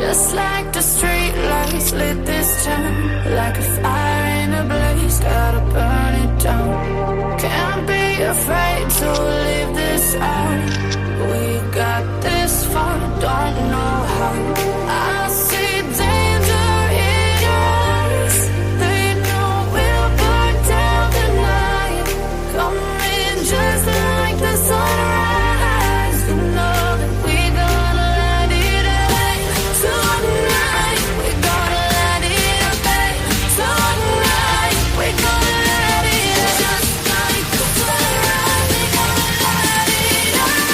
Just like the street lights lit this town, like a fire in a blaze, gotta burn it down. Can't be afraid to leave this out. We got this far, don't know how. I see danger in your eyes. They know we'll burn down the night. Coming just like the sunrise. You know that we gonna light it up. Tonight, we gonna light it up. Tonight, we gonna light it up. Just like the sunrise, we gonna light it up.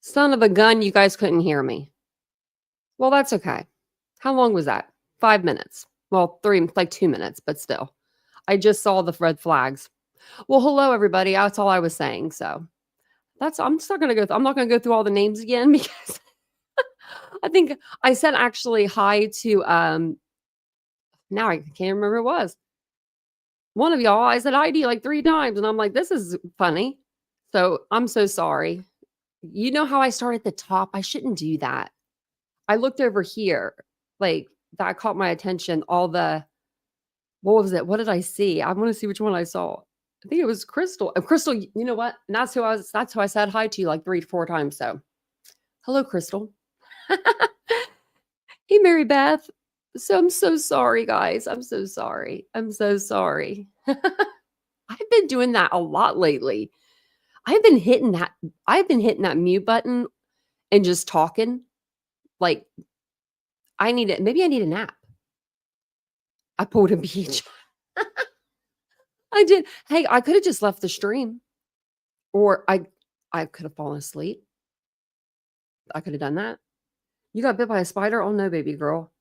Son of a gun, you guys couldn't hear me. Well, that's okay. How long was that? 5 minutes. Well, 2 minutes, but still. I just saw the red flags. Well, hello everybody. That's all I was saying. So I'm just not gonna go. I'm not gonna go through all the names again because I think I said actually hi to now I can't remember who it was. One of y'all, I said hi to you like 3 times, and I'm like, this is funny. So I'm so sorry. You know how I start at the top? I shouldn't do that. I looked over here, like that caught my attention. All the what was it? What did I see? I want to see which one I saw. I think it was Crystal. Crystal, you know what? And that's who I said hi to like 3 to 4 times. So hello, Crystal. Hey, Mary Beth. So I'm so sorry, guys. I'm so sorry. I'm so sorry. I've been doing that a lot lately. I've been hitting that mute button and just talking. Like maybe I need a nap. I pulled a beach. I did. Hey, I could have just left the stream. Or I could have fallen asleep. I could have done that. You got bit by a spider? Oh no, baby girl.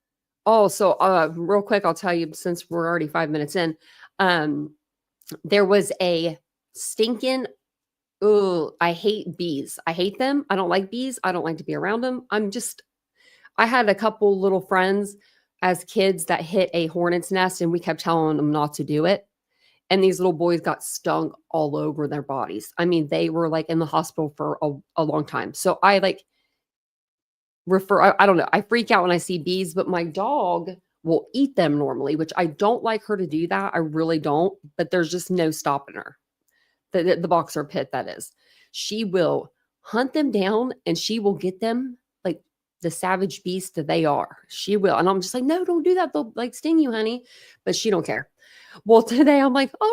Oh, so real quick, I'll tell you since we're already 5 minutes in. There was a stinking. Oh, I hate bees. I hate them. I don't like bees. I don't like to be around them. I had a couple little friends as kids that hit a hornet's nest, and we kept telling them not to do it. And these little boys got stung all over their bodies. I mean, they were like in the hospital for a long time. So I like I don't know. I freak out when I see bees, but my dog will eat them normally, which I don't like her to do that. I really don't, but there's just no stopping her. The boxer pit, that is. She will hunt them down and she will get them like the savage beast that they are. She will. And I'm just like, no, don't do that. They'll like sting you, honey. But she don't care. Well, today I'm like, all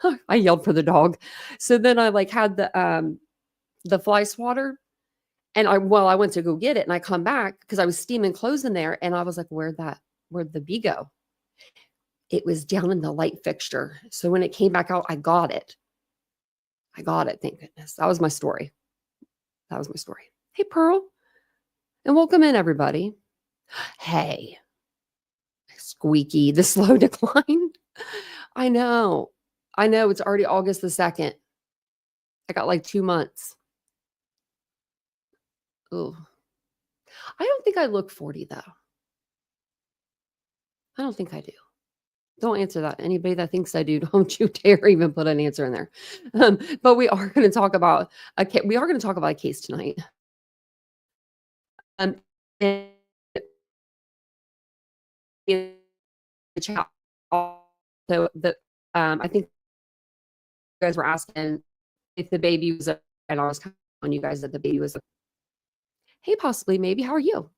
right. I yelled for the dog. So then I like had the fly swatter. And I went to go get it and I come back because I was steaming clothes in there. And I was like, where'd the bee go? It was down in the light fixture. So when it came back out, I got it. Thank goodness. That was my story. Hey, Pearl. And welcome in, everybody. Hey. Squeaky, the slow decline. I know. It's already August the 2nd. I got like 2 months. Oh, I don't think I look 40 though. I don't think I do. Don't answer that. Anybody that thinks I do, don't you dare even put an answer in there. But we are going to talk about a case tonight. And in the chat, so I think you guys were asking if the baby was and I was telling you guys that the baby was hey, possibly, maybe. How are you?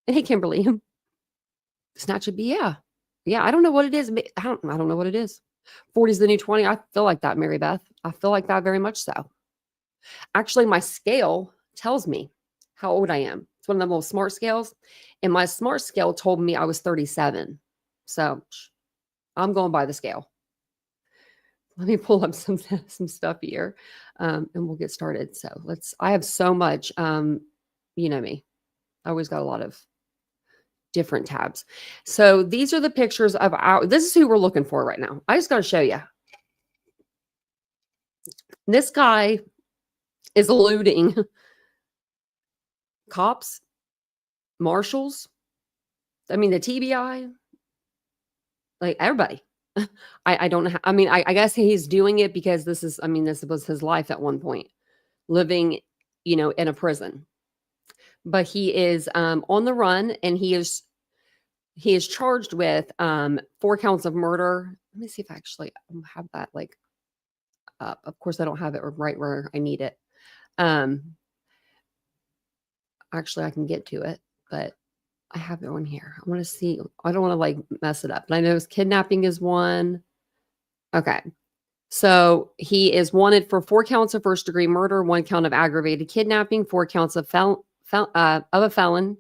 And hey, Kimberly. Snatch a bee, yeah. I don't know what it is. I don't know what it is. 40 is the new 20. I feel like that, Mary Beth. I feel like that very much so. Actually, my scale tells me how old I am. It's one of them little smart scales. And my smart scale told me I was 37. So I'm going by the scale. Let me pull up some stuff here and we'll get started. So I have so much, you know me. I always got a lot of different tabs. So these are the pictures of this is who we're looking for right now. I just got to show you. This guy is eluding cops, marshals. I mean, the TBI, like everybody. I don't know. I mean, I guess he's doing it because this was his life at one point, living, in a prison. But he is on the run, and he is charged with 4 counts of murder. Let me see if I actually have that up. Of course, I don't have it right where I need it. Actually, I can get to it, but I have it on here. I want to see. I don't want to mess it up. But I know kidnapping is one. Okay. So he is wanted for 4 counts of first-degree murder, 1 count of aggravated kidnapping, 4 counts of a felon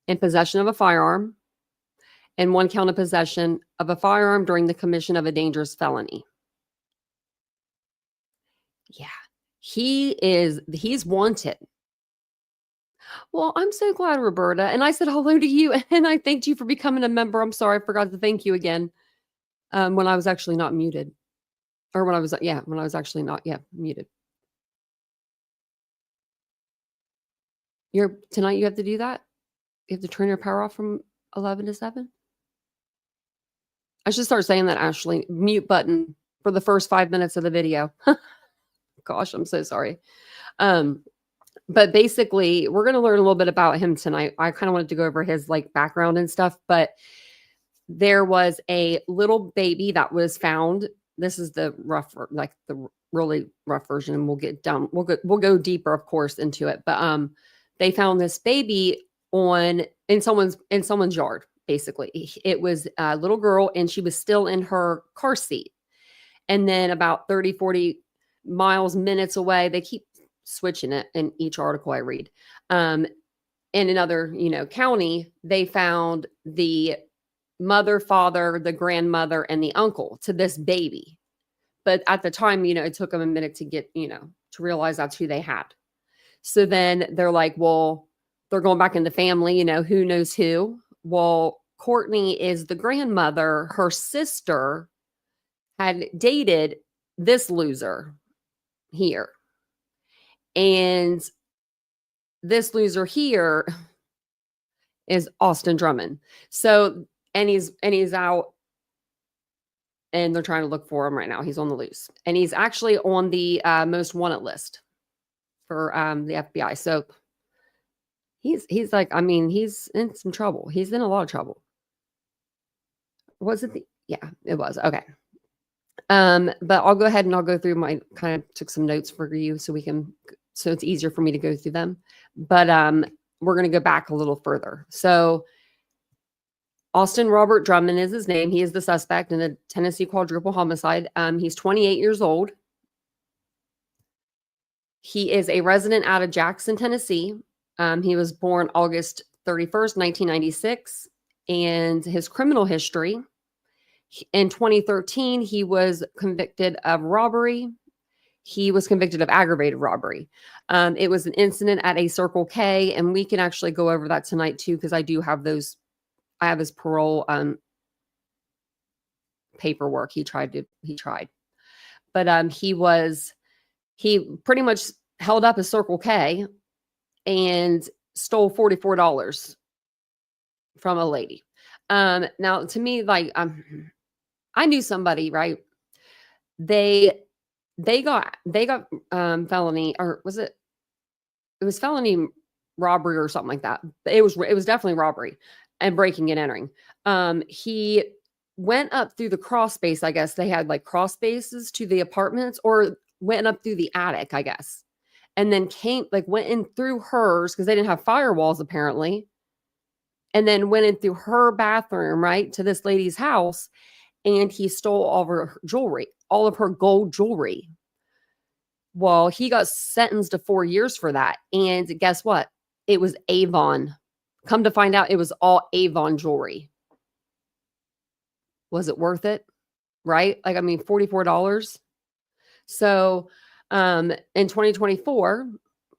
in possession of a firearm, and 1 count of possession of a firearm during the commission of a dangerous felony. Yeah. He's wanted. Well, I'm so glad, Roberta. And I said hello to you and I thanked you for becoming a member. I'm sorry, I forgot to thank you again. When I was actually not muted. Or when I was actually not, muted. Tonight you have to do that? You have to turn your power off from 11 to 7? I should start saying that, Ashley. Mute button for the first 5 minutes of the video. Gosh, I'm so sorry. But basically, we're going to learn a little bit about him tonight. I kind of wanted to go over his like background and stuff, but there was a little baby that was found. This is the really rough version, and we'll get down. We'll go deeper, of course, into it. But they found this baby in someone's yard. Basically, it was a little girl, and she was still in her car seat. And then about 30, 40 minutes away, they keep switching it in each article I read. In another, county, they found the mother, father, the grandmother, and the uncle to this baby. But at the time, it took them a minute to get, to realize that's who they had. So then they're like, well, they're going back in the family, who knows who. Well, Courtney is the grandmother. Her sister had dated this loser here. And this loser here is Austin Drummond. So, and he's out, and they're trying to look for him right now. He's on the loose, and he's actually on the most wanted list for the FBI. So he's like, he's in some trouble. He's in a lot of trouble. Was it yeah, it was. Okay. But I'll go ahead and I'll go through kind of took some notes for you so it's easier for me to go through them. But we're going to go back a little further. So Austin Robert Drummond is his name. He is the suspect in a Tennessee quadruple homicide. He's 28 years old. He is a resident out of Jackson, Tennessee. He was born August 31st, 1996. And his criminal history, in 2013, he was convicted of robbery. He was convicted of aggravated robbery. It was an incident at a Circle K, and we can actually go over that tonight too, because I do have those. I have his parole paperwork. He tried, but he pretty much held up a Circle K and stole $44 from a lady. Now to me, like, I knew somebody, right? They got felony, or was it was felony robbery or something like that. It was definitely robbery and breaking and entering. He went up through the crawl space. I guess they had like crawl spaces to the apartments, or went up through the attic, I guess. And then went in through hers because they didn't have firewalls apparently. And then went in through her bathroom, right, to this lady's house. And he stole all of her jewelry, all of her gold jewelry. Well, he got sentenced to 4 years for that. And guess what? It was Avon. Come to find out, it was all Avon jewelry. Was it worth it? Right? Like, $44. So, in 2024,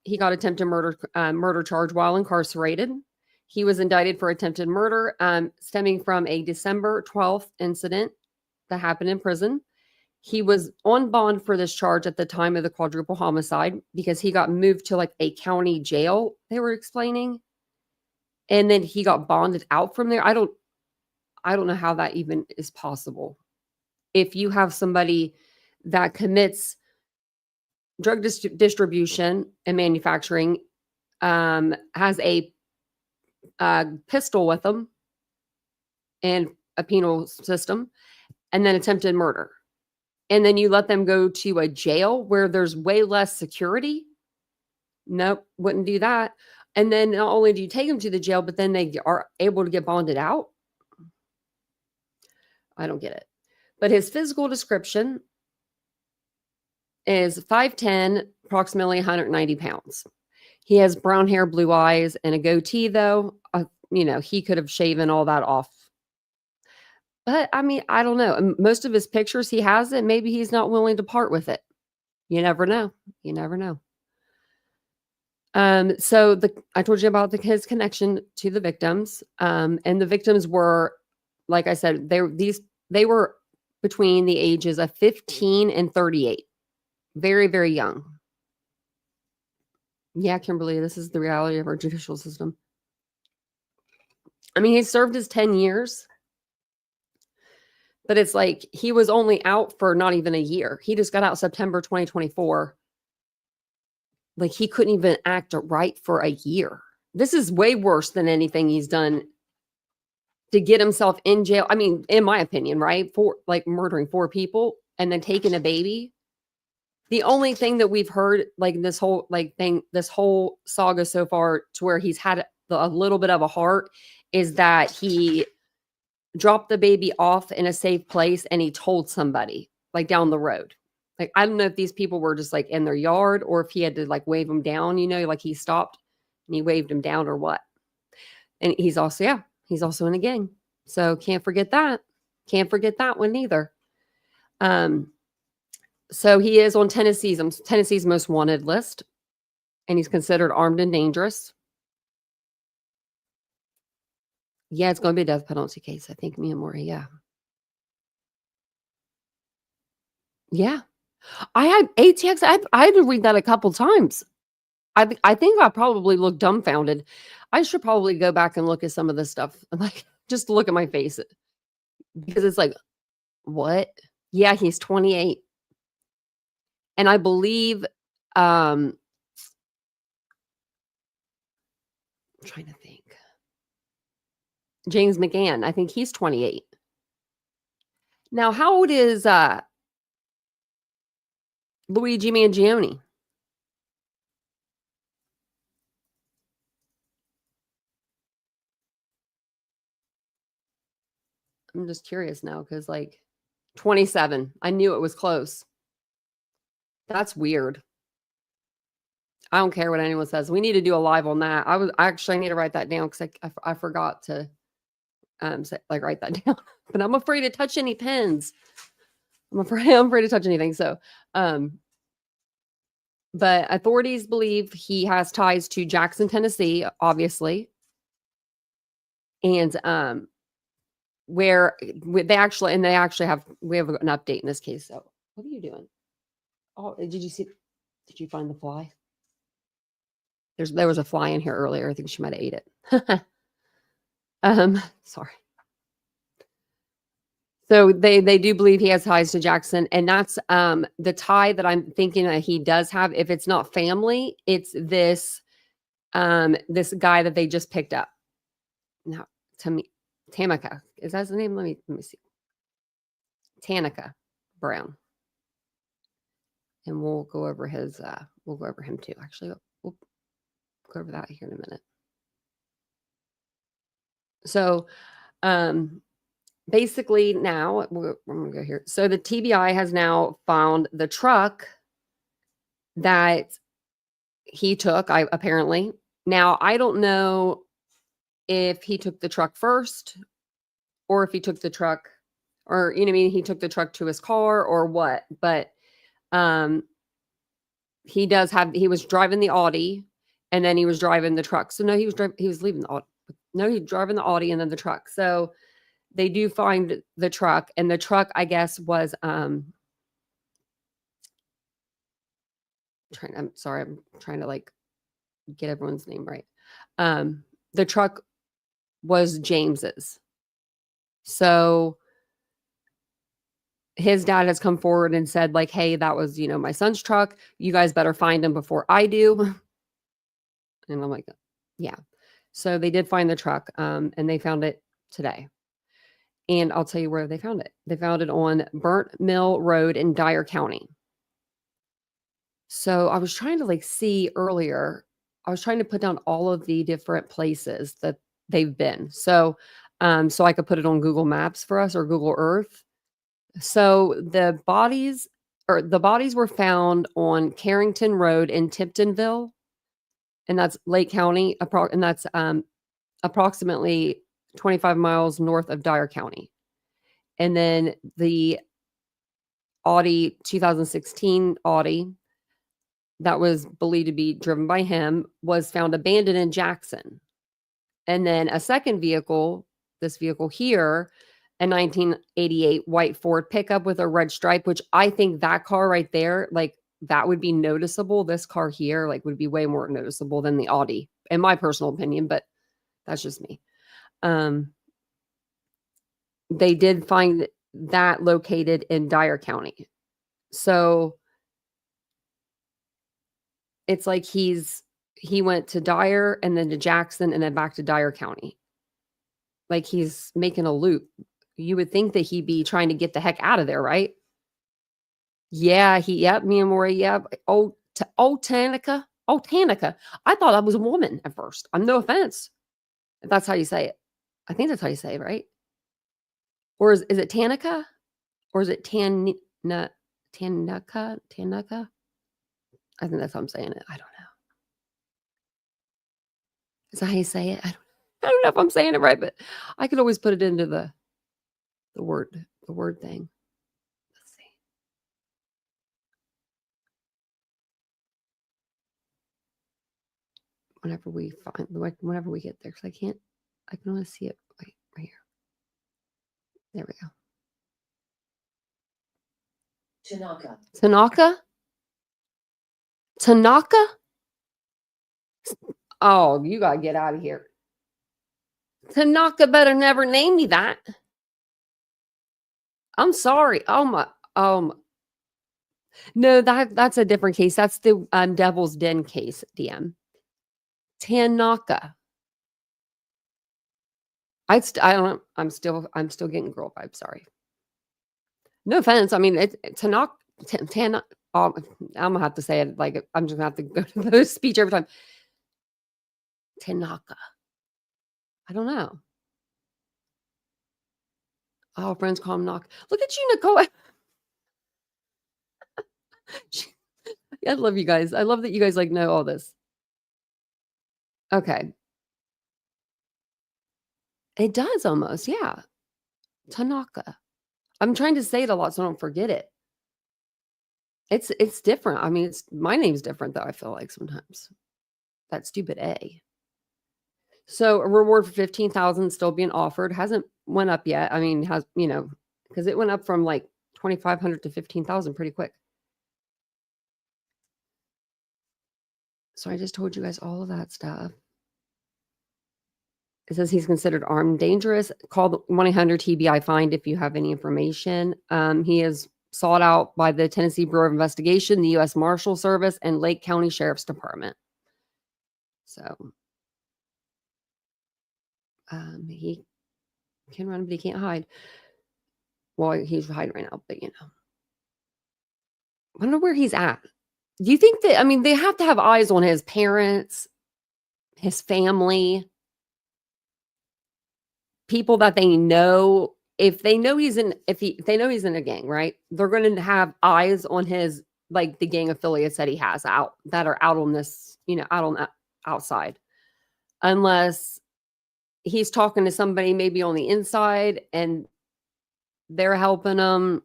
he got attempted murder charge while incarcerated. He was indicted for attempted murder, stemming from a December 12th incident that happened in prison. He was on bond for this charge at the time of the quadruple homicide because he got moved to like a county jail, they were explaining. And then he got bonded out from there. I don't know how that even is possible. If you have somebody that commits drug distribution and manufacturing, has a pistol with them and a penal system, and then attempted murder, and then you let them go to a jail where there's way less security. Nope, wouldn't do that. And then not only do you take them to the jail, but then they are able to get bonded out. I don't get it. But his physical description is 5'10", approximately 190 pounds. He has brown hair, blue eyes, and a goatee, though. He could have shaven all that off. But, I don't know. Most of his pictures, he has it. Maybe he's not willing to part with it. You never know. You never know. So I told you about his connection to the victims. And the victims were, like I said, they were between the ages of 15 and 38. Very, very young. Yeah, Kimberly, this is the reality of our judicial system. I mean, he served his 10 years, but it's like he was only out for not even a year. He just got out September 2024. Like he couldn't even act right for a year. This is way worse than anything he's done to get himself in jail. I mean, in my opinion, right? For like murdering 4 people and then taking a baby. The only thing that we've heard, like this whole saga so far, to where he's had a little bit of a heart, is that he dropped the baby off in a safe place and he told somebody like down the road. Like, I don't know if these people were just like in their yard or if he had to like wave them down, like he stopped and he waved them down or what. And he's also in a gang. So can't forget that. Can't forget that one either. So he is on Tennessee's most wanted list, and he's considered armed and dangerous. Yeah, it's going to be a death penalty case. I think me and Maury. Yeah. Yeah. I had ATX. I had to read that a couple times. I think I probably looked dumbfounded. I should probably go back and look at some of this stuff. Like, just look at my face. Because it's like, what? Yeah, he's 28. And I believe, I'm trying to think. James McGann, I think he's 28. Now, how old is Luigi Mangione? I'm just curious now because, like, 27. I knew it was close. That's weird. I don't care what anyone says. We need to do a live on that. I need to write that down because I forgot to write that down. But I'm afraid to touch any pens. I'm afraid to touch anything. So, but authorities believe he has ties to Jackson, Tennessee, obviously, and where they actually have we have an update in this case. So, what are you doing? Oh, did you find the fly? There was a fly in here earlier. I think she might have ate it. Sorry. So they do believe he has ties to Jackson, and that's the tie that I'm thinking that he does have. If it's not family, it's this guy that they just picked up. Now, Tanaka, is that his name? Let me see. Tanaka Brown, and we'll go over him too. Actually, we'll go over that here in a minute. So, basically now I'm going to go here. So the TBI has now found the truck that he took, apparently. Now, I don't know if he took the truck first or if he took the truck or, he took the truck to his car or what, but he was driving the Audi and then he was driving the truck. So no, he was leaving the Audi. No, he was driving the Audi and then the truck. So they do find the truck, and the truck, I guess, was I'm trying to like get everyone's name right. The truck was James's. So his dad has come forward and said, like, hey, that was, my son's truck. You guys better find him before I do. And I'm like, yeah. So they did find the truck, and they found it today. And I'll tell you where they found it. They found it on Burnt Mill Road in Dyer County. So I was trying to see earlier, I was trying to put down all of the different places that they've been. So, so I could put it on Google Maps for us or Google Earth. So the bodies were found on Carrington Road in Tiptonville, and that's Lake County, and that's approximately 25 miles north of Dyer County. And then the 2016 Audi that was believed to be driven by him was found abandoned in Jackson. And then a second vehicle, this vehicle here, a 1988 white Ford pickup with a red stripe, which I think that car right there, like that would be noticeable. This car here, like would be way more noticeable than the Audi, in my personal opinion, but that's just me. They did find that located in Dyer County. So it's like he went to Dyer and then to Jackson and then back to Dyer County. Like he's making a loop. You would think that he'd be trying to get the heck out of there, right? Yeah, yep, me and Maury, yeah. Oh, Tanaka. Oh, Tanaka. I thought I was a woman at first. No offense. If that's how you say it. I think that's how you say it, right? Or is it Tanaka? Or is it Tanaka? Tanaka? I think that's how I'm saying it. I don't know. Is that how you say it? I don't know if I'm saying it right, but I could always put it into the word thing. Let's see. Whenever we get there, because I can only see it right here. There we go. Tanaka? Oh, you gotta get out of here. Tanaka better never name me that. I'm sorry. No, that's a different case. That's the Devil's Den case, DM. Tanaka. I'm still getting girl vibes. Sorry. No offense. I mean, it's Tanaka. I'm gonna have to say it like I'm just gonna have to go to the speech every time. Tanaka. I don't know. Oh, friends call him Knock. Look at you, Nicole. I love you guys. I love that you guys like know all this. Okay. It does almost, yeah. Tanaka. I'm trying to say it a lot so I don't forget it. It's different. I mean, my name's different though, I feel like sometimes. That stupid A. So a reward for $15,000 still being offered. Hasn't went up yet. I mean, because it went up from like 2,500 to 15,000 pretty quick. So I just told you guys all of that stuff. It says he's considered armed and dangerous. Call the 1-800-TBI find if you have any information. He is sought out by the Tennessee Bureau of Investigation, the U.S. Marshal Service, and Lake County Sheriff's Department. So he can run, but he can't hide. Well, he's hiding right now, but I wonder where he's at. Do you think that, I mean, they have to have eyes on his parents, his family, people that they know. If they know he's in a gang, right? They're going to have eyes on his, like the gang affiliates that he has that are out on this, outside. Unless he's talking to somebody maybe on the inside and they're helping him.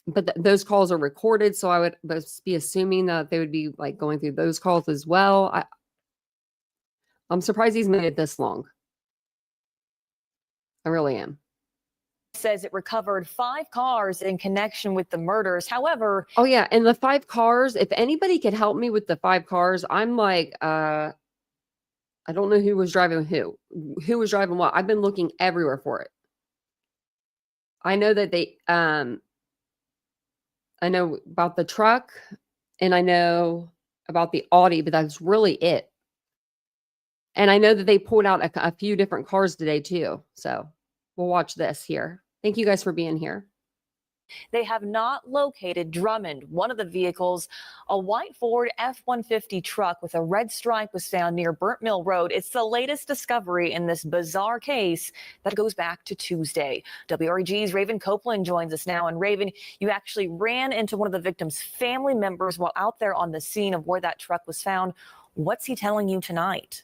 But those calls are recorded, so I would be assuming that they would be like going through those calls as well. I'm surprised he's made it this long. I really am. Says it recovered 5 cars in connection with the murders. However, oh yeah, and the 5 cars. If anybody could help me with the 5 cars, I'm like, I don't know who was driving who was driving what. I've been looking everywhere for it. I know that I know about the truck and I know about the Audi, but that's really it. And I know that they pulled out a few different cars today too. So we'll watch this here. Thank you guys for being here. They have not located Drummond. One of the vehicles, a white Ford F-150 truck with a red stripe, was found near Burnt Mill Road. It's the latest discovery in this bizarre case that goes back to Tuesday. WREG's Raven Copeland joins us now. And Raven, you actually ran into one of the victim's family members while out there on the scene of where that truck was found. What's he telling you tonight?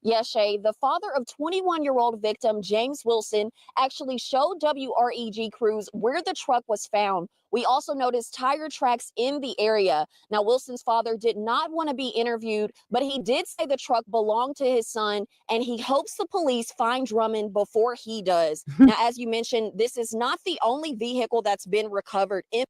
Yes, Shay, the father of 21-year-old victim James Wilson actually showed WREG crews where the truck was found, We also noticed tire tracks in the area. Now, Wilson's father did not want to be interviewed, but he did say the truck belonged to his son, and he hopes the police find Drummond before he does. Now, as you mentioned, this is not the only vehicle that's been recovered in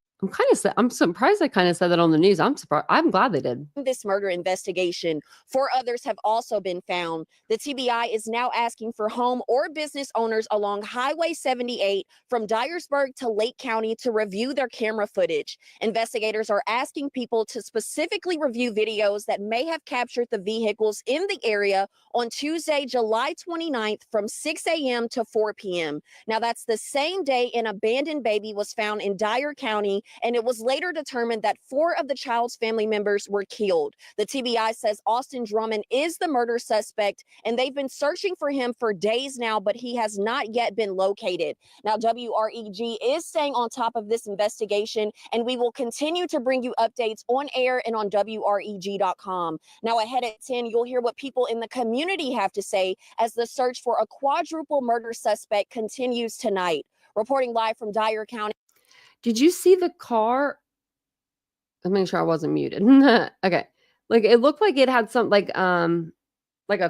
I'm surprised they kind of said that on the news. I'm surprised. I'm glad they did. this murder investigation. 4 others have also been found. The TBI is now asking for home or business owners along Highway 78 from Dyersburg to Lake County to review their camera footage. Investigators are asking people to specifically review videos that may have captured the vehicles in the area on Tuesday, July 29th from 6 a.m. to 4 p.m. Now, that's the same day an abandoned baby was found in Dyer County, and it was later determined that 4 of the child's family members were killed. The TBI says Austin Drummond is the murder suspect, and they've been searching for him for days now, but he has not yet been located. Now, WREG is staying on top of this investigation, and we will continue to bring you updates on air and on WREG.com. Now, ahead at 10, you'll hear what people in the community have to say as the search for a quadruple murder suspect continues tonight. Reporting live from Dyer County. Did you see the car? I'm making sure I wasn't muted. Okay. Like it looked like it had some like a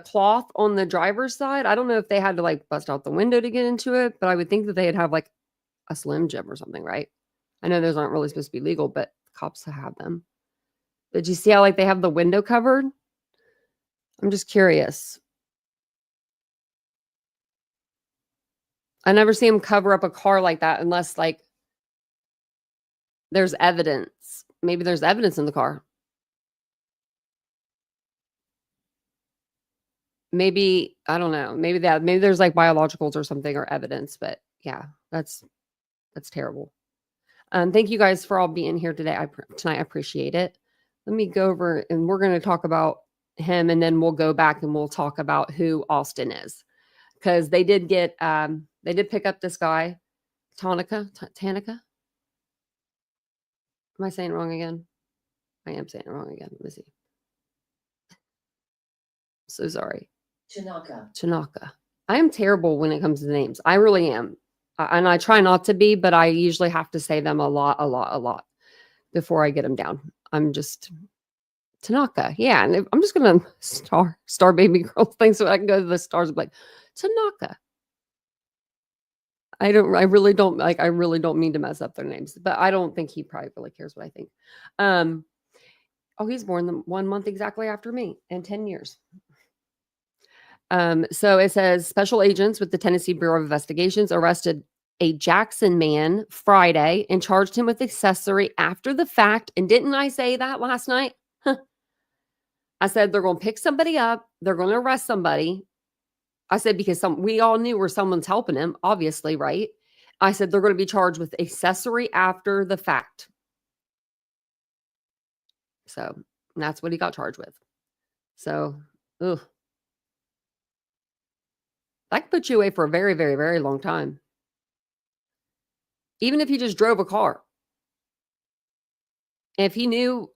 cloth on the driver's side. I don't know if they had to like bust out the window to get into it, but I would think that they'd have like a Slim Jim or something, right? I know those aren't really supposed to be legal, but cops have them. But did you see how like they have the window covered? I'm just curious. I never see them cover up a car like that unless like there's evidence. Maybe there's evidence in the car. Maybe, I don't know. Maybe there's like biologicals or something or evidence, but yeah, that's terrible. Thank you guys for all being here today. Tonight. I appreciate it. Let me go over and we're going to talk about him, and then we'll go back and we'll talk about who Austin is, because they did pick up this guy, Tanaka. Am I saying it wrong again? I am saying it wrong again. Let me see. So sorry. Tanaka. I am terrible when it comes to names. I really am. And I try not to be, but I usually have to say them a lot before I get them down. I'm just Tanaka. Yeah. And I'm just going to star baby girl thing so I can go to the stars and be like, Tanaka. I really don't mean to mess up their names, but I don't think he probably really cares what I think. He's born 1 month exactly after me in 10 years. So it says special agents with the Tennessee Bureau of Investigations arrested a Jackson man Friday and charged him with accessory after the fact. And didn't I say that last night? I said, they're going to pick somebody up. They're going to arrest somebody. I said, because we all knew where someone's helping him, obviously, right? I said, they're going to be charged with accessory after the fact. So that's what he got charged with. So, ugh. That could put you away for a very, very, very long time. Even if he just drove a car. If he knew,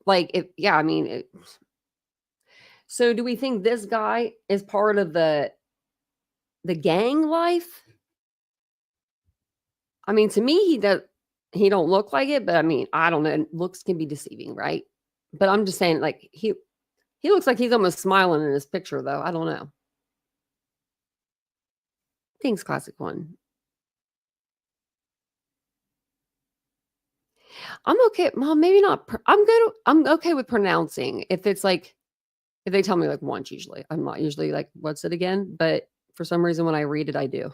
so do we think this guy is part of the gang life? I mean, to me, he don't look like it, but I mean, I don't know. Looks can be deceiving, right? But I'm just saying, like, he looks like he's almost smiling in his picture, though. I don't know. Thanks, Classic One. I'm okay. Well, maybe not. I'm okay with pronouncing. If it's like, if they tell me like once, usually I'm not usually like, what's it again? But for some reason, when I read it, I do.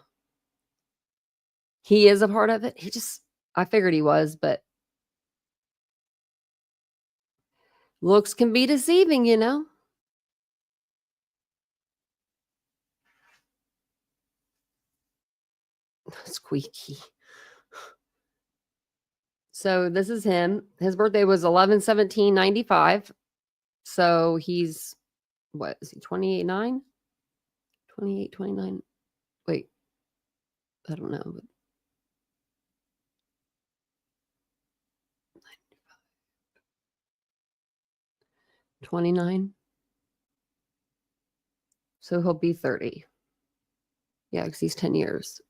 He is a part of it. I figured he was, but looks can be deceiving, you know? Squeaky. So this is him. His birthday was 11/17/95. So he's, what is he, 28, 29? Wait, I don't know. 29. So he'll be 30. Yeah, because he's 10 years.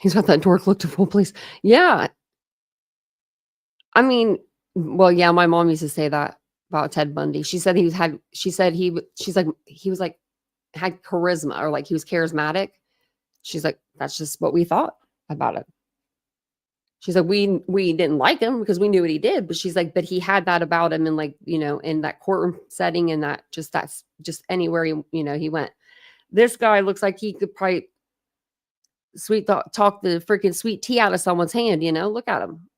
He's got that dork look to full police. Yeah. I mean, well, yeah, my mom used to say that about Ted Bundy. She said he had charisma, or like he was charismatic. She's like, that's just what we thought about it. She's like, we didn't like him because we knew what he did, but she's like, but he had that about him, and like, you know, in that courtroom setting, and that's just anywhere he went. This guy looks like he could probably talk the freaking sweet tea out of someone's hand, look at him.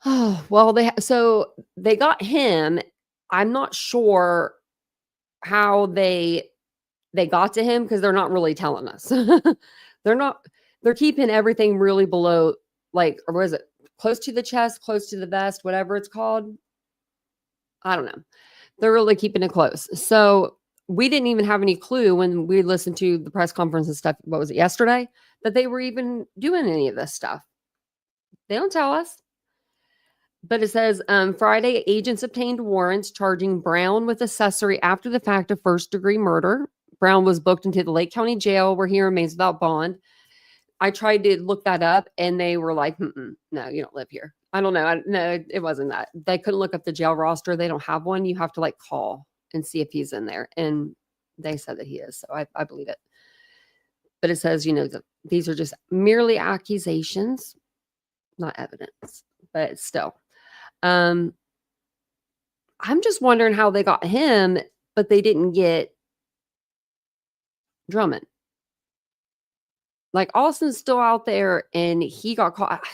Oh, well, they got him. I'm not sure how they got to him because they're not really telling us. They're keeping everything really below, like, or what is it? Close to the chest, close to the vest, whatever it's called. I don't know. They're really keeping it close. So we didn't even have any clue when we listened to the press conference and stuff. What was it, yesterday? That they were even doing any of this stuff. They don't tell us. But it says Friday, agents obtained warrants charging Brown with accessory after the fact of first-degree murder. Brown was booked into the Lake County Jail where he remains without bond. I tried to look that up, and they were like, no, you don't live here. I don't know. No, it wasn't that. They couldn't look up the jail roster. They don't have one. You have to like call and see if he's in there. And they said that he is. So I believe it. But it says, these are just merely accusations, not evidence, but still. I'm just wondering how they got him, but they didn't get Drummond. Like, Austin's still out there, and he got caught.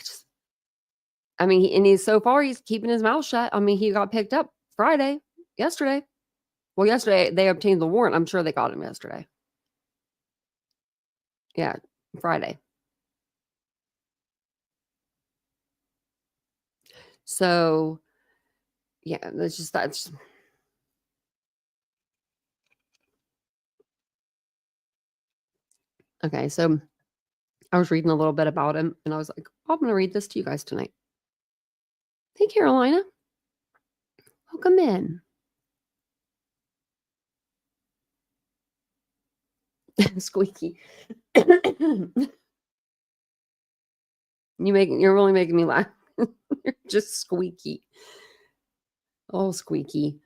He's keeping his mouth shut. I mean, he got picked up yesterday. Well, yesterday they obtained the warrant. I'm sure they got him yesterday. Yeah, Friday. So, yeah, that's. Okay, so I was reading a little bit about him, and I was like, I'm going to read this to you guys tonight. Hey, Carolina. Welcome in. Squeaky. You're really making me laugh. You're just squeaky. Oh, squeaky.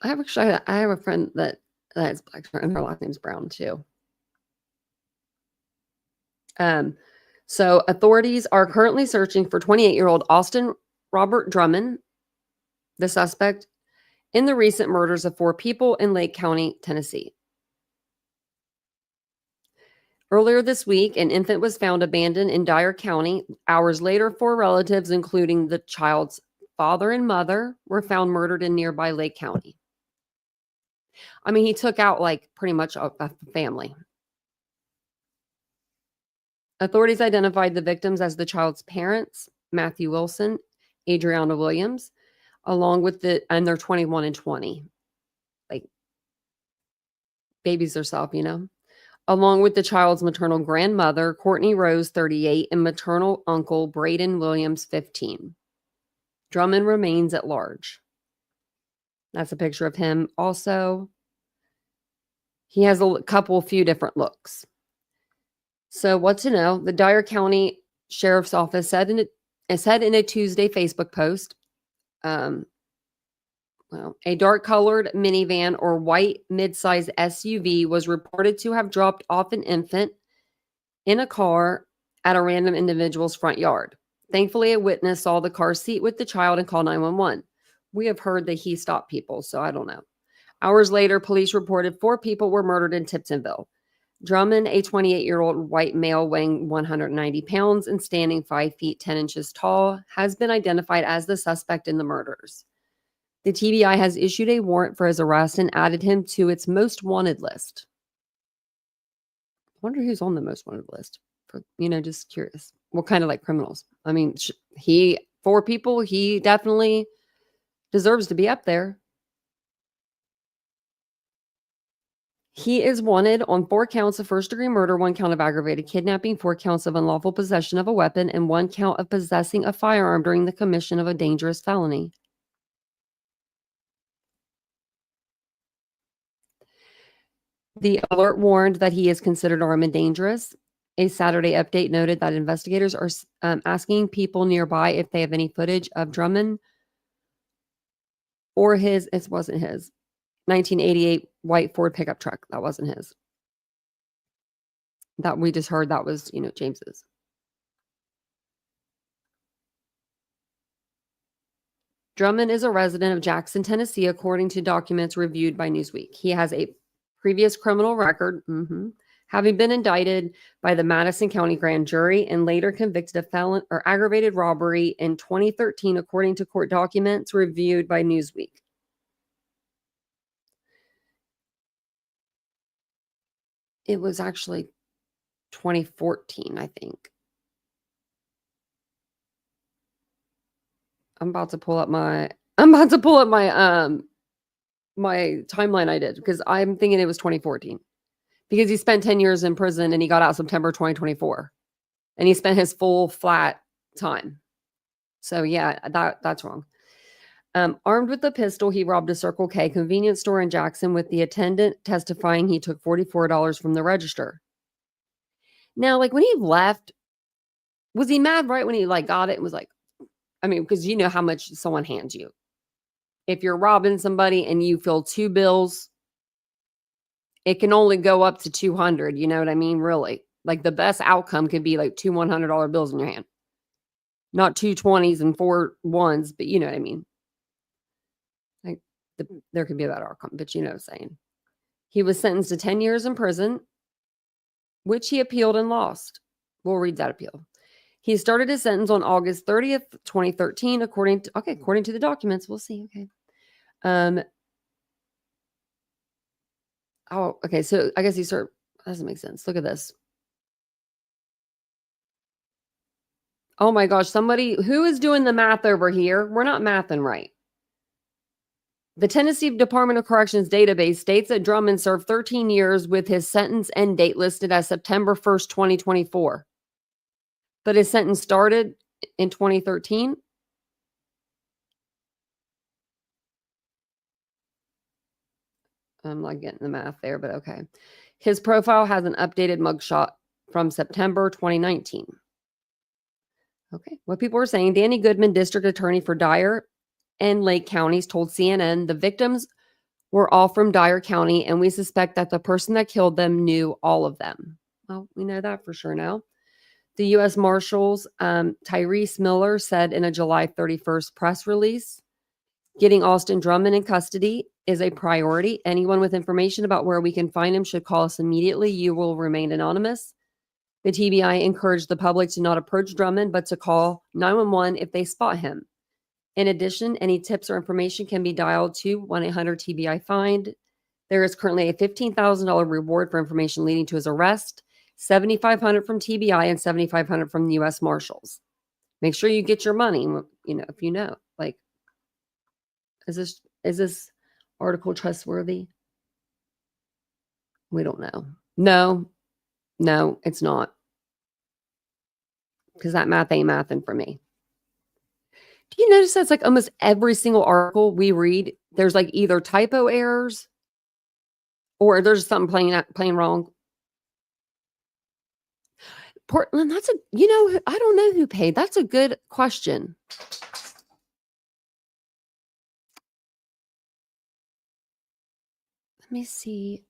I have a friend that's black, and her last name's Brown too. So authorities are currently searching for 28-year-old Austin Robert Drummond, the suspect in the recent murders of 4 people in Lake County, Tennessee. Earlier this week, an infant was found abandoned in Dyer County. Hours later, 4 relatives, including the child's father and mother, were found murdered in nearby Lake County. I mean, he took out like pretty much a family. Authorities identified the victims as the child's parents, Matthew Wilson, Adriana Williams, along with and they're 21 and 20. Like babies herself, along with the child's maternal grandmother, Courtney Rose, 38, and maternal uncle, Braden Williams, 15. Drummond remains at large. That's a picture of him also. He has a few different looks. So what to know? The Dyer County Sheriff's Office said in a Tuesday Facebook post, a dark-colored minivan or white mid-size SUV was reported to have dropped off an infant in a car at a random individual's front yard. Thankfully, a witness saw the car seat with the child and called 911. We have heard that he stopped people, so I don't know. Hours later, police reported 4 people were murdered in Tiptonville. Drummond, a 28-year-old white male weighing 190 pounds and standing 5 feet 10 inches tall, has been identified as the suspect in the murders. The TBI has issued a warrant for his arrest and added him to its most wanted list. I wonder who's on the most wanted list. Just curious. What kind of like criminals? I mean, 4 people, he definitely deserves to be up there. He is wanted on 4 counts of first-degree murder, 1 count of aggravated kidnapping, 4 counts of unlawful possession of a weapon, and 1 count of possessing a firearm during the commission of a dangerous felony. The alert warned that he is considered armed and dangerous. A Saturday update noted that investigators are asking people nearby if they have any footage of Drummond or his, it wasn't his, 1988 white Ford pickup truck. That wasn't his. That we just heard that was, James's. Drummond is a resident of Jackson, Tennessee, according to documents reviewed by Newsweek. He has a previous criminal record, having been indicted by the Madison County grand jury and later convicted of felon or aggravated robbery in 2013, according to court documents reviewed by Newsweek. It was actually 2014, I think. I'm about to pull up my my timeline I did, because I'm thinking it was 2014, because he spent 10 years in prison and he got out September 2024, and he spent his full flat time. So yeah, that's wrong. Armed with a pistol, he robbed a Circle K convenience store in Jackson, with the attendant testifying he took $44 from the register. Now, like, when he left, was he mad right when he got it and was like, because you know how much someone hands you. If you're robbing somebody and you fill 2 bills, it can only go up to 200. You know what I mean? Really. Like, the best outcome could be like 2 $100 bills in your hand. Not 2 20s and 4 1s, but you know what I mean? Like, there could be a better outcome, but you know what I'm saying. He was sentenced to 10 years in prison, which he appealed and lost. We'll read that appeal. He started his sentence on August 30th, 2013, according to the documents. We'll see. Okay. Okay. So I guess he started. Doesn't make sense. Look at this. Oh my gosh. Somebody who is doing the math over here. We're not mathing right. The Tennessee Department of Corrections database states that Drummond served 13 years, with his sentence end date listed as September 1st, 2024. But his sentence started in 2013. I'm not getting the math there, but okay. His profile has an updated mugshot from September 2019. Okay. What people are saying, Danny Goodman, district attorney for Dyer and Lake counties, told CNN the victims were all from Dyer County, and we suspect that the person that killed them knew all of them. Well, we know that for sure now. The U.S. Marshals, Tyrese Miller, said in a July 31st press release, getting Austin Drummond in custody is a priority. Anyone with information about where we can find him should call us immediately. You will remain anonymous. The TBI encouraged the public to not approach Drummond, but to call 911 if they spot him. In addition, any tips or information can be dialed to 1-800-TBI-FIND. There is currently a $15,000 reward for information leading to his arrest, $7,500 from TBI and $7,500 from the U.S. Marshals. Make sure you get your money, if you know. Like, is this article trustworthy? We don't know. No, it's not. Because that math ain't mathin' for me. Do you notice that's like almost every single article we read, there's like either typo errors or there's something plain wrong? Portland, I don't know who paid. That's a good question. Let me see.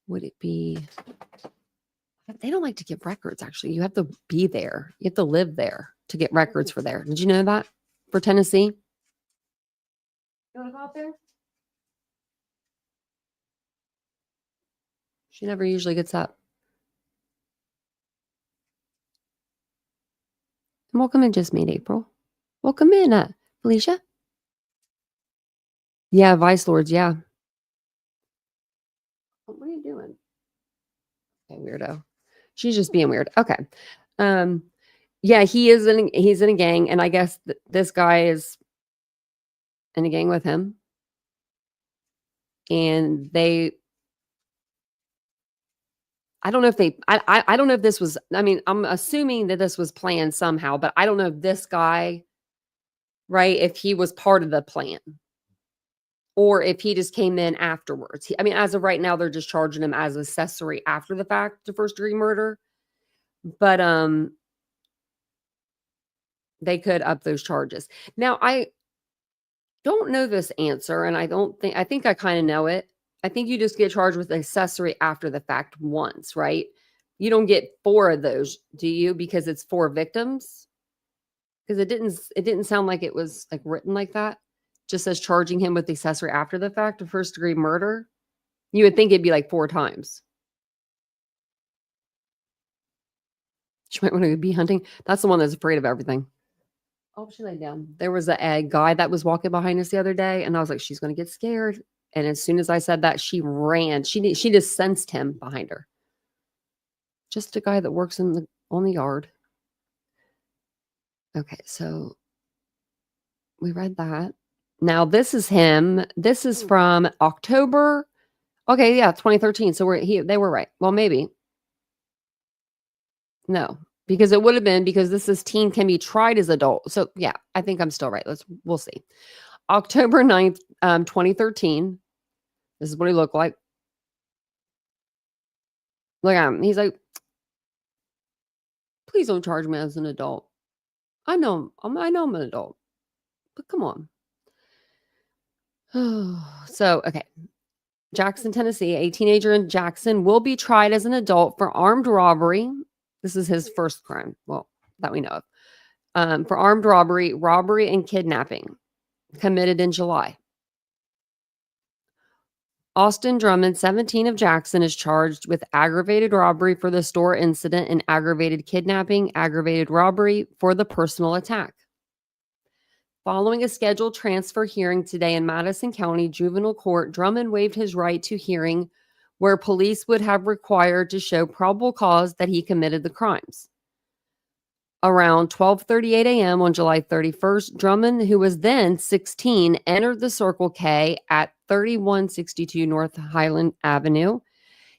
Would it be? They don't like to give records, actually. You have to be there. You have to live there to get records for there. Did you know that? For Tennessee? You want to go out there? She never usually gets up. And welcome in, Just Made April. Welcome in, Felicia. Yeah, Vice Lords, yeah. What are you doing? Okay, weirdo. She's just being weird. Okay. Yeah, he's in a gang, and I guess this guy is in a gang with him. And I don't know if I don't know if this was, I'm assuming that this was planned somehow, but I don't know if this guy, right, if he was part of the plan. or if he just came in afterwards. I mean, as of right now, they're just charging him as accessory after the fact to first degree murder. But they could up those charges. Now, I don't know this answer, and I think I kind of know it. I think you just get charged with accessory after the fact once, right? You don't get 4 of those, do you? Because it's 4 victims. Because it didn't sound like it was like written like that. Just says charging him with accessory after the fact of first degree murder. You would think it'd be like 4 times. She might want to be hunting. That's the one that's afraid of everything. Oh, she laid down. There was a guy that was walking behind us the other day, and I was like, she's going to get scared. And as soon as I said that, she ran. She just sensed him behind her. Just a guy that works on the yard. Okay, so we read that. Now this is him. This is from October. Okay, yeah, 2013. So they were right. Well, maybe. No, because it would have been because this is teen can be tried as adult. So yeah, I think I'm still right. We'll see. October 9th, 2013. This is what he looked like. Look at him. He's like, please don't charge me as an adult. I know I'm an adult, but come on. So, okay. Jackson, Tennessee, a teenager in Jackson will be tried as an adult for armed robbery. This is his first crime. Well, that we know of. For armed robbery, and kidnapping committed in July. Austin Drummond, 17 of Jackson, is charged with aggravated robbery for the store incident and aggravated kidnapping, aggravated robbery for the personal attack. Following a scheduled transfer hearing today in Madison County Juvenile Court, Drummond waived his right to hearing where police would have required to show probable cause that he committed the crimes. Around 12:38 a.m. on July 31st, Drummond, who was then 16, entered the Circle K at 3162 North Highland Avenue.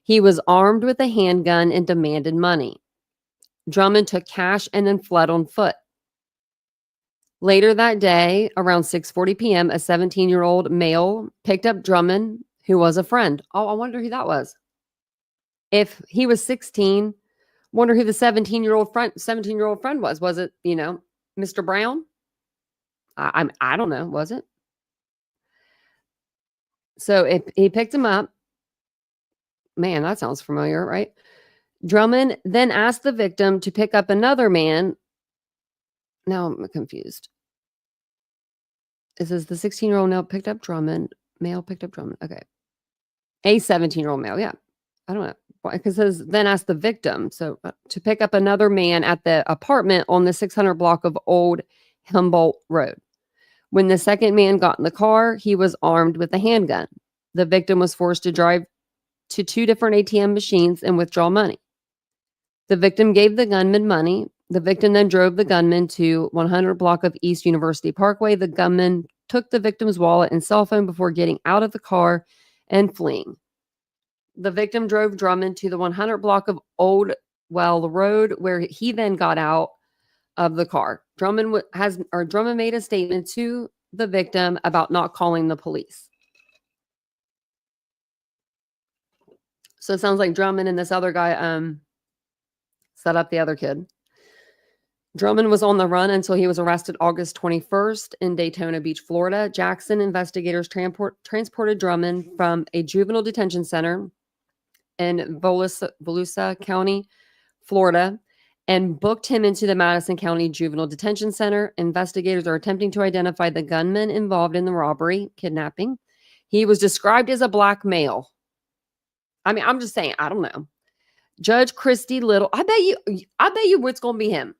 He was armed with a handgun and demanded money. Drummond took cash and then fled on foot. Later that day, around 6:40 p.m., a 17-year-old male picked up Drummond, who was a friend. Oh, I wonder who that was. If he was 16, wonder who the 17-year-old friend was. Was it, Mr. Brown? I don't know. Was it? So if he picked him up, man, that sounds familiar, right? Drummond then asked the victim to pick up another man. Now I'm confused. It says the 16-year-old male picked up Drummond. Okay. A 17-year-old male. Yeah. I don't know. Because it says then asked the victim to pick up another man at the apartment on the 600 block of Old Humboldt Road. When the second man got in the car, he was armed with a handgun. The victim was forced to drive to 2 different ATM machines and withdraw money. The victim gave the gunman money. The victim then drove the gunman to 100 block of East University Parkway. The gunman took the victim's wallet and cell phone before getting out of the car and fleeing. The victim drove Drummond to the 100 block of Old Well Road, where he then got out of the car. Drummond made a statement to the victim about not calling the police. So it sounds like Drummond and this other guy set up the other kid. Drummond was on the run until he was arrested August 21st in Daytona Beach, Florida. Jackson investigators transported Drummond from a juvenile detention center in Volusia County, Florida, and booked him into the Madison County Juvenile Detention Center. Investigators are attempting to identify the gunman involved in the robbery, kidnapping. He was described as a black male. I mean, I'm just saying, I don't know. Judge Christy Little, I bet you it's going to be him.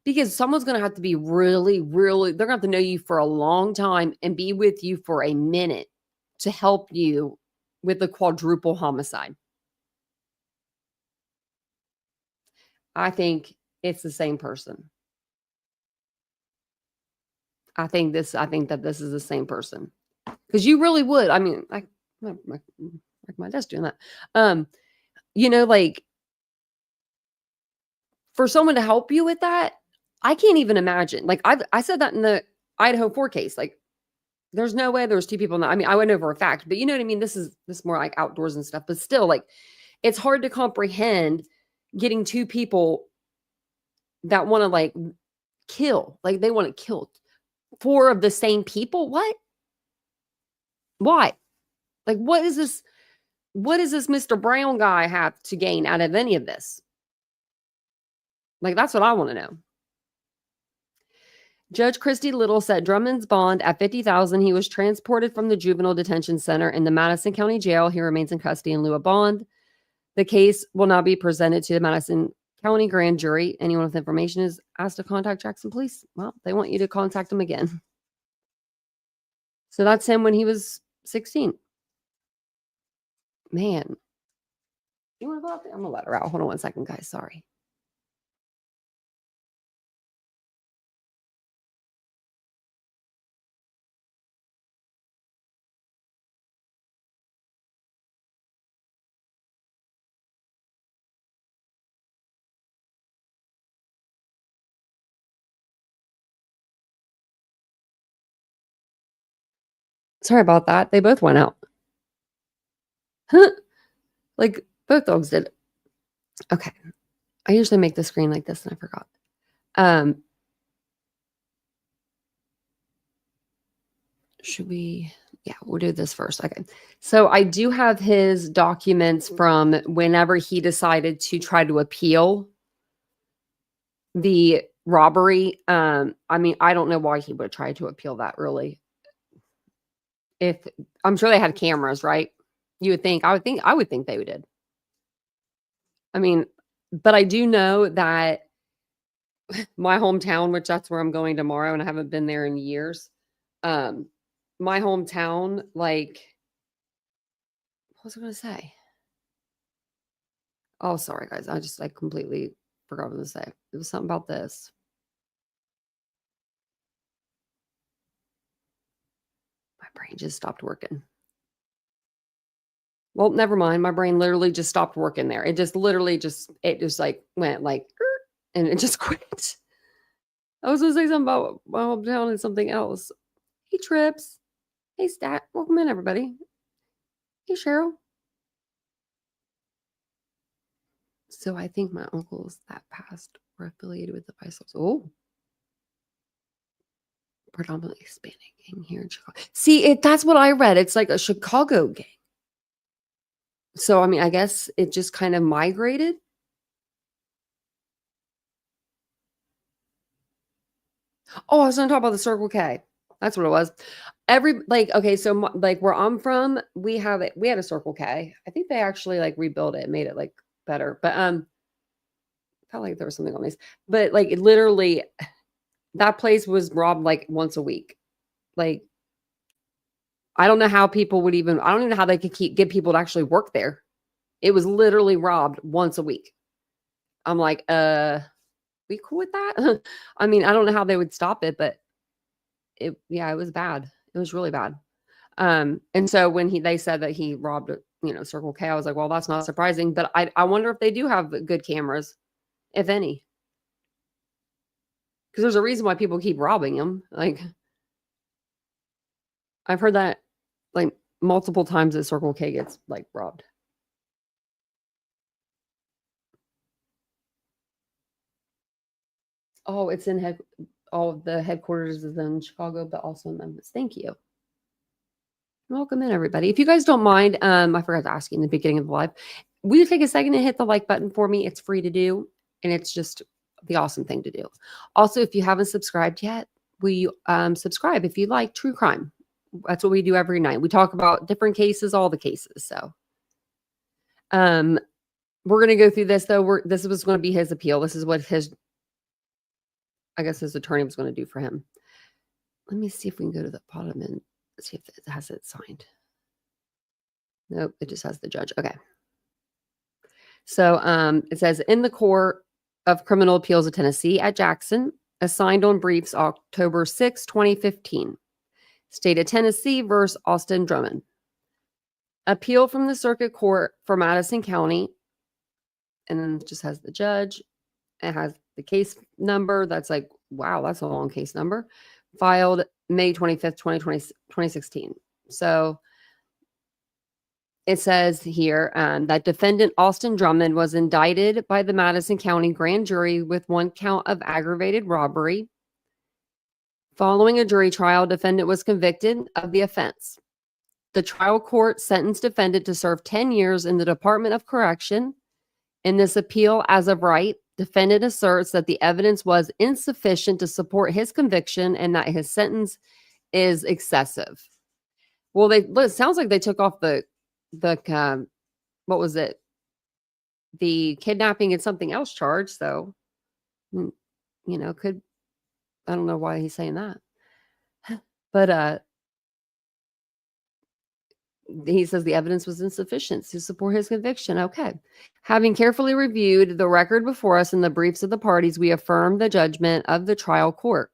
Because someone's going to have to be really, really, they're going to have to know you for a long time and be with you for a minute to help you with the quadruple homicide. I think it's the same person. I think that this is the same person. Because you really would. I mean, like my desk doing that. Like for someone to help you with that, I can't even imagine. Like I said that in the Idaho 4 case. Like There's no way there's two people in that. I mean, I went over a fact, but you know what I mean? This is more like outdoors and stuff, but still, like, it's hard to comprehend getting two people that want to like kill. Like, they want to kill four of the same people. What? Why? Like, what is this? What does this Mr. Brown guy have to gain out of any of this? Like, that's what I want to know. Judge Christy Little set Drummond's bond at $50,000. He was transported from the juvenile detention center in the Madison County Jail. He remains in custody in lieu of bond. The case will now be presented to the Madison County grand jury. Anyone with information is asked to contact Jackson Police. Well, they want you to contact them again. So that's him when he was 16. Man. You want to go out there? I'm going to let her out. Hold on one second, guys. Sorry. Sorry about that. They both went out. Like, both dogs did. Okay. I usually make the screen like this and I forgot. Should we? Yeah, we'll do this first. Okay. So I do have his documents from whenever he decided to try to appeal the robbery. I mean, I don't know why he would try to appeal that, really. If I'm sure they had cameras, right? You would think, I would think they did. I mean, but I do know that my hometown, which that's where I'm going tomorrow, and I haven't been there in years. My hometown, like, what was I going to say? Oh, sorry, guys. I just like completely forgot what I was going to say. It was something about this. My brain just stopped working. Well, never mind. My brain literally just stopped working there. It just literally it just like went like, and it just quit. I was going to say something about my hometown and something else. Hey, Trips. Hey, Stat. Welcome in, everybody. Hey, Cheryl. So I think my uncles that passed were affiliated with the Bicycles. Oh. Predominantly Hispanic gang here in Chicago. See, that's what I read. It's like a Chicago gang. So, I mean, I guess it just kind of migrated. Oh, I was going to talk about the Circle K. That's what it was. Okay, so like where I'm from, we had a Circle K. I think they actually like rebuilt it, made it like better. But felt like there was something on these. But like it literally, that place was robbed like once a week. Like, I don't know how people would even, I don't even know how they could get people to actually work there. It was literally robbed once a week. I'm like, we cool with that? I mean, I don't know how they would stop it, but it was bad. It was really bad. And so when they said that he robbed, Circle K, I was like, well, that's not surprising, but I wonder if they do have good cameras, if any. Because there's a reason why people keep robbing them. Like, I've heard that like multiple times that Circle K gets like robbed. Oh, it's in all of the headquarters is in Chicago, but also in Memphis. Thank you. Welcome in, everybody. If you guys don't mind, I forgot to ask you in the beginning of the live. Will you take a second and hit the like button for me? It's free to do, and it's just the awesome thing to do. Also, if you haven't subscribed yet, will you subscribe if you like true crime? That's what we do every night. We talk about different cases, all the cases. So we're going to go through this, though. This was going to be his appeal. This is what his attorney was going to do for him. Let me see if we can go to the bottom and see if it has it signed. Nope, it just has the judge. Okay. So it says, in the Court of Criminal Appeals of Tennessee at Jackson, assigned on briefs October 6, 2015. State of Tennessee versus Austin Drummond. Appeal from the Circuit Court for Madison County. And then it just has the judge. It has the case number. That's like, wow, that's a long case number. Filed May 25th, 2016. So it says here that defendant Austin Drummond was indicted by the Madison County grand jury with 1 count of aggravated robbery. Following a jury trial, defendant was convicted of the offense. The trial court sentenced defendant to serve 10 years in the Department of Correction. In this appeal, as of right, defendant asserts that the evidence was insufficient to support his conviction and that his sentence is excessive. Well, it sounds like they took off the what was it? The kidnapping and something else charge. So, I don't know why he's saying that. But he says the evidence was insufficient to support his conviction. Okay. Having carefully reviewed the record before us and the briefs of the parties, we affirm the judgment of the trial court.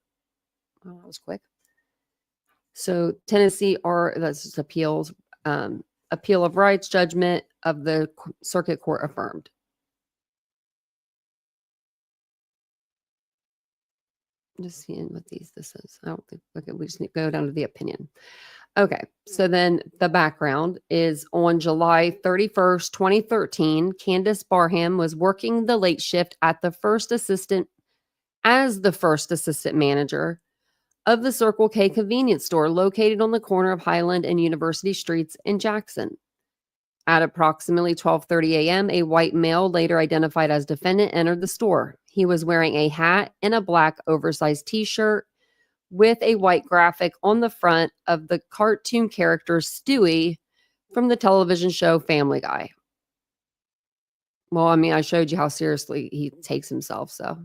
Oh, that was quick. So Tennessee that's just appeals, appeal of rights judgment of the circuit court affirmed. Just seeing what this is. I don't think, okay, we just need to go down to the opinion. Okay, so then the background is on July 31st, 2013, Candace Barham was working the late shift as the first assistant manager of the Circle K convenience store located on the corner of Highland and University Streets in Jackson. At approximately 12:30 a.m., a white male, later identified as defendant, entered the store. He was wearing a hat and a black oversized t-shirt with a white graphic on the front of the cartoon character Stewie from the television show Family Guy. Well, I mean, I showed you how seriously he takes himself, so.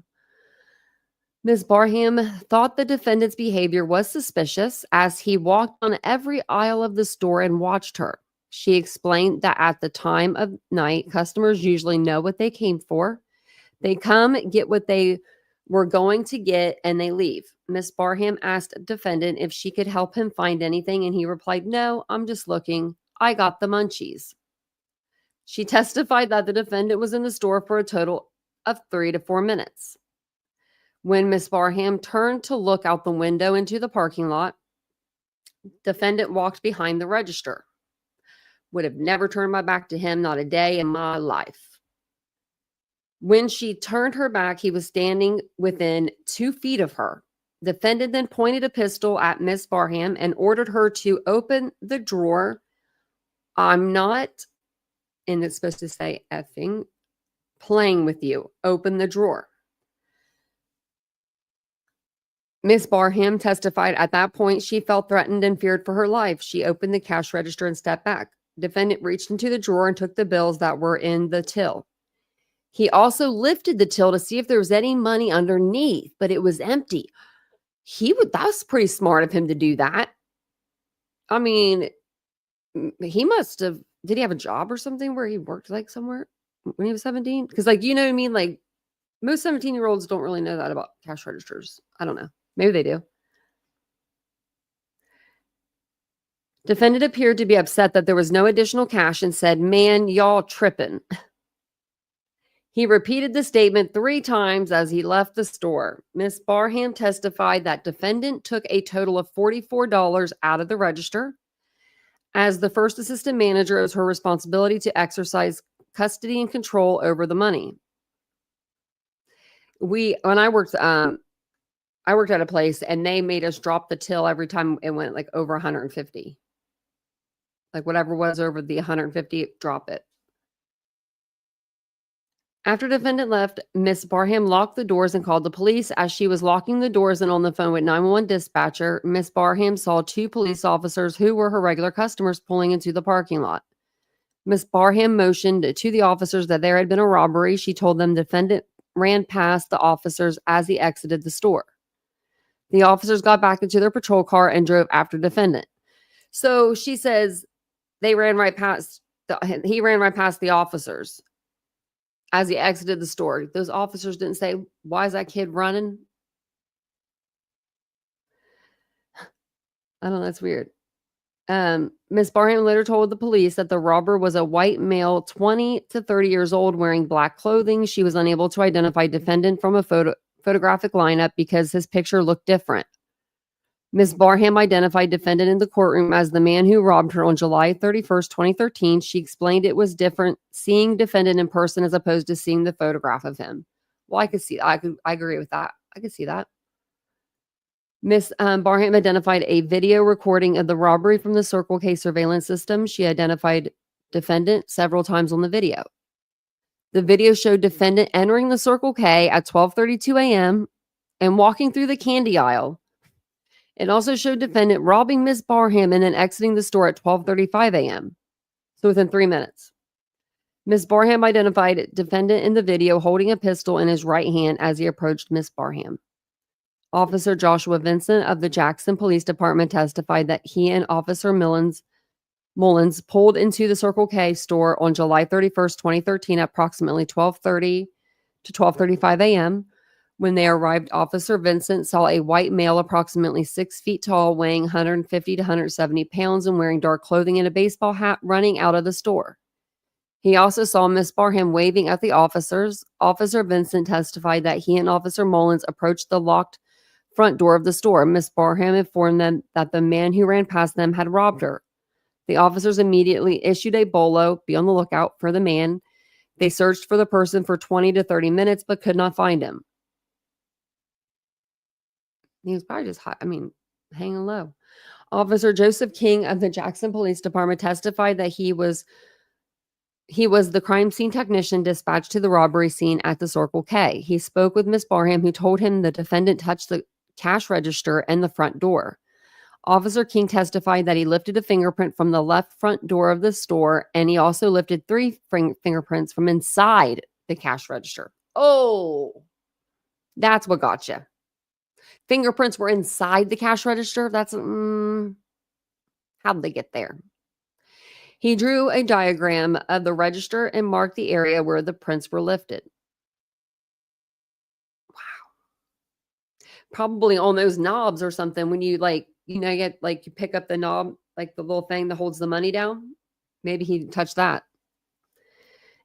Ms. Barham thought the defendant's behavior was suspicious as he walked on every aisle of the store and watched her. She explained that at the time of night, customers usually know what they came for. They come, get what they were going to get, and they leave. Ms. Barham asked the defendant if she could help him find anything, and he replied, "No, I'm just looking. I got the munchies." She testified that the defendant was in the store for a total of 3 to 4 minutes. When Ms. Barham turned to look out the window into the parking lot, defendant walked behind the register. Would have never turned my back to him, not a day in my life. When she turned her back, he was standing within 2 feet of her. Defendant then pointed a pistol at Ms. Barham and ordered her to open the drawer. "I'm not," and it's supposed to say effing, "playing with you. Open the drawer." Ms. Barham testified at that point she felt threatened and feared for her life. She opened the cash register and stepped back. Defendant reached into the drawer and took the bills that were in the till. He also lifted the till to see if there was any money underneath, but it was empty. That's pretty smart of him to do that. I mean, he must have, did he have a job or something where he worked like somewhere when he was 17? Because you know what I mean? Like most 17-year-olds don't really know that about cash registers. I don't know. Maybe they do. Defendant appeared to be upset that there was no additional cash and said, "Man, y'all tripping." He repeated the statement 3 times as he left the store. Ms. Barham testified that defendant took a total of $44 out of the register. As the first assistant manager, it was her responsibility to exercise custody and control over the money. When I worked at a place and they made us drop the till every time it went like over 150. Like whatever was over the 150, drop it. After defendant left, Ms. Barham locked the doors and called the police. As she was locking the doors and on the phone with 911 dispatcher, Ms. Barham saw 2 police officers who were her regular customers pulling into the parking lot. Ms. Barham motioned to the officers that there had been a robbery. She told them defendant ran past the officers as he exited the store. The officers got back into their patrol car and drove after defendant. So she says he ran right past the officers as he exited the store. Those officers didn't say, "Why is that kid running?" I don't know. That's weird. Ms. Barham later told the police that the robber was a white male, 20 to 30 years old, wearing black clothing. She was unable to identify defendant from a photographic lineup because his picture looked different. Ms. Barham identified defendant in the courtroom as the man who robbed her on July 31st, 2013. She explained it was different seeing defendant in person as opposed to seeing the photograph of him. Well, I could see I agree with that. I could see that. Ms. Barham identified a video recording of the robbery from the Circle K surveillance system. She identified defendant several times on the video. The video showed defendant entering the Circle K at 12:32 a.m. and walking through the candy aisle. It also showed defendant robbing Ms. Barham and then exiting the store at 12:35 a.m. So within 3 minutes. Ms. Barham identified defendant in the video holding a pistol in his right hand as he approached Ms. Barham. Officer Joshua Vincent of the Jackson Police Department testified that he and Officer Mullins pulled into the Circle K store on July 31st, 2013 at approximately 12:30 to 12:35 a.m. When they arrived, Officer Vincent saw a white male approximately 6 feet tall, weighing 150 to 170 pounds and wearing dark clothing and a baseball hat running out of the store. He also saw Miss Barham waving at the officers. Officer Vincent testified that he and Officer Mullins approached the locked front door of the store. Miss Barham informed them that the man who ran past them had robbed her. The officers immediately issued a bolo, be on the lookout for the man. They searched for the person for 20 to 30 minutes but could not find him. He was probably just hanging low. Officer Joseph King of the Jackson Police Department testified that he was the crime scene technician dispatched to the robbery scene at the Circle K. He spoke with Miss Barham, who told him the defendant touched the cash register and the front door. Officer King testified that he lifted a fingerprint from the left front door of the store, and he also lifted 3 fingerprints from inside the cash register. Oh, that's what got you. Fingerprints were inside the cash register. That's how did they get there? He drew a diagram of the register and marked the area where the prints were lifted. Wow. Probably on those knobs or something when you you pick up the knob, like the little thing that holds the money down. Maybe he touched that.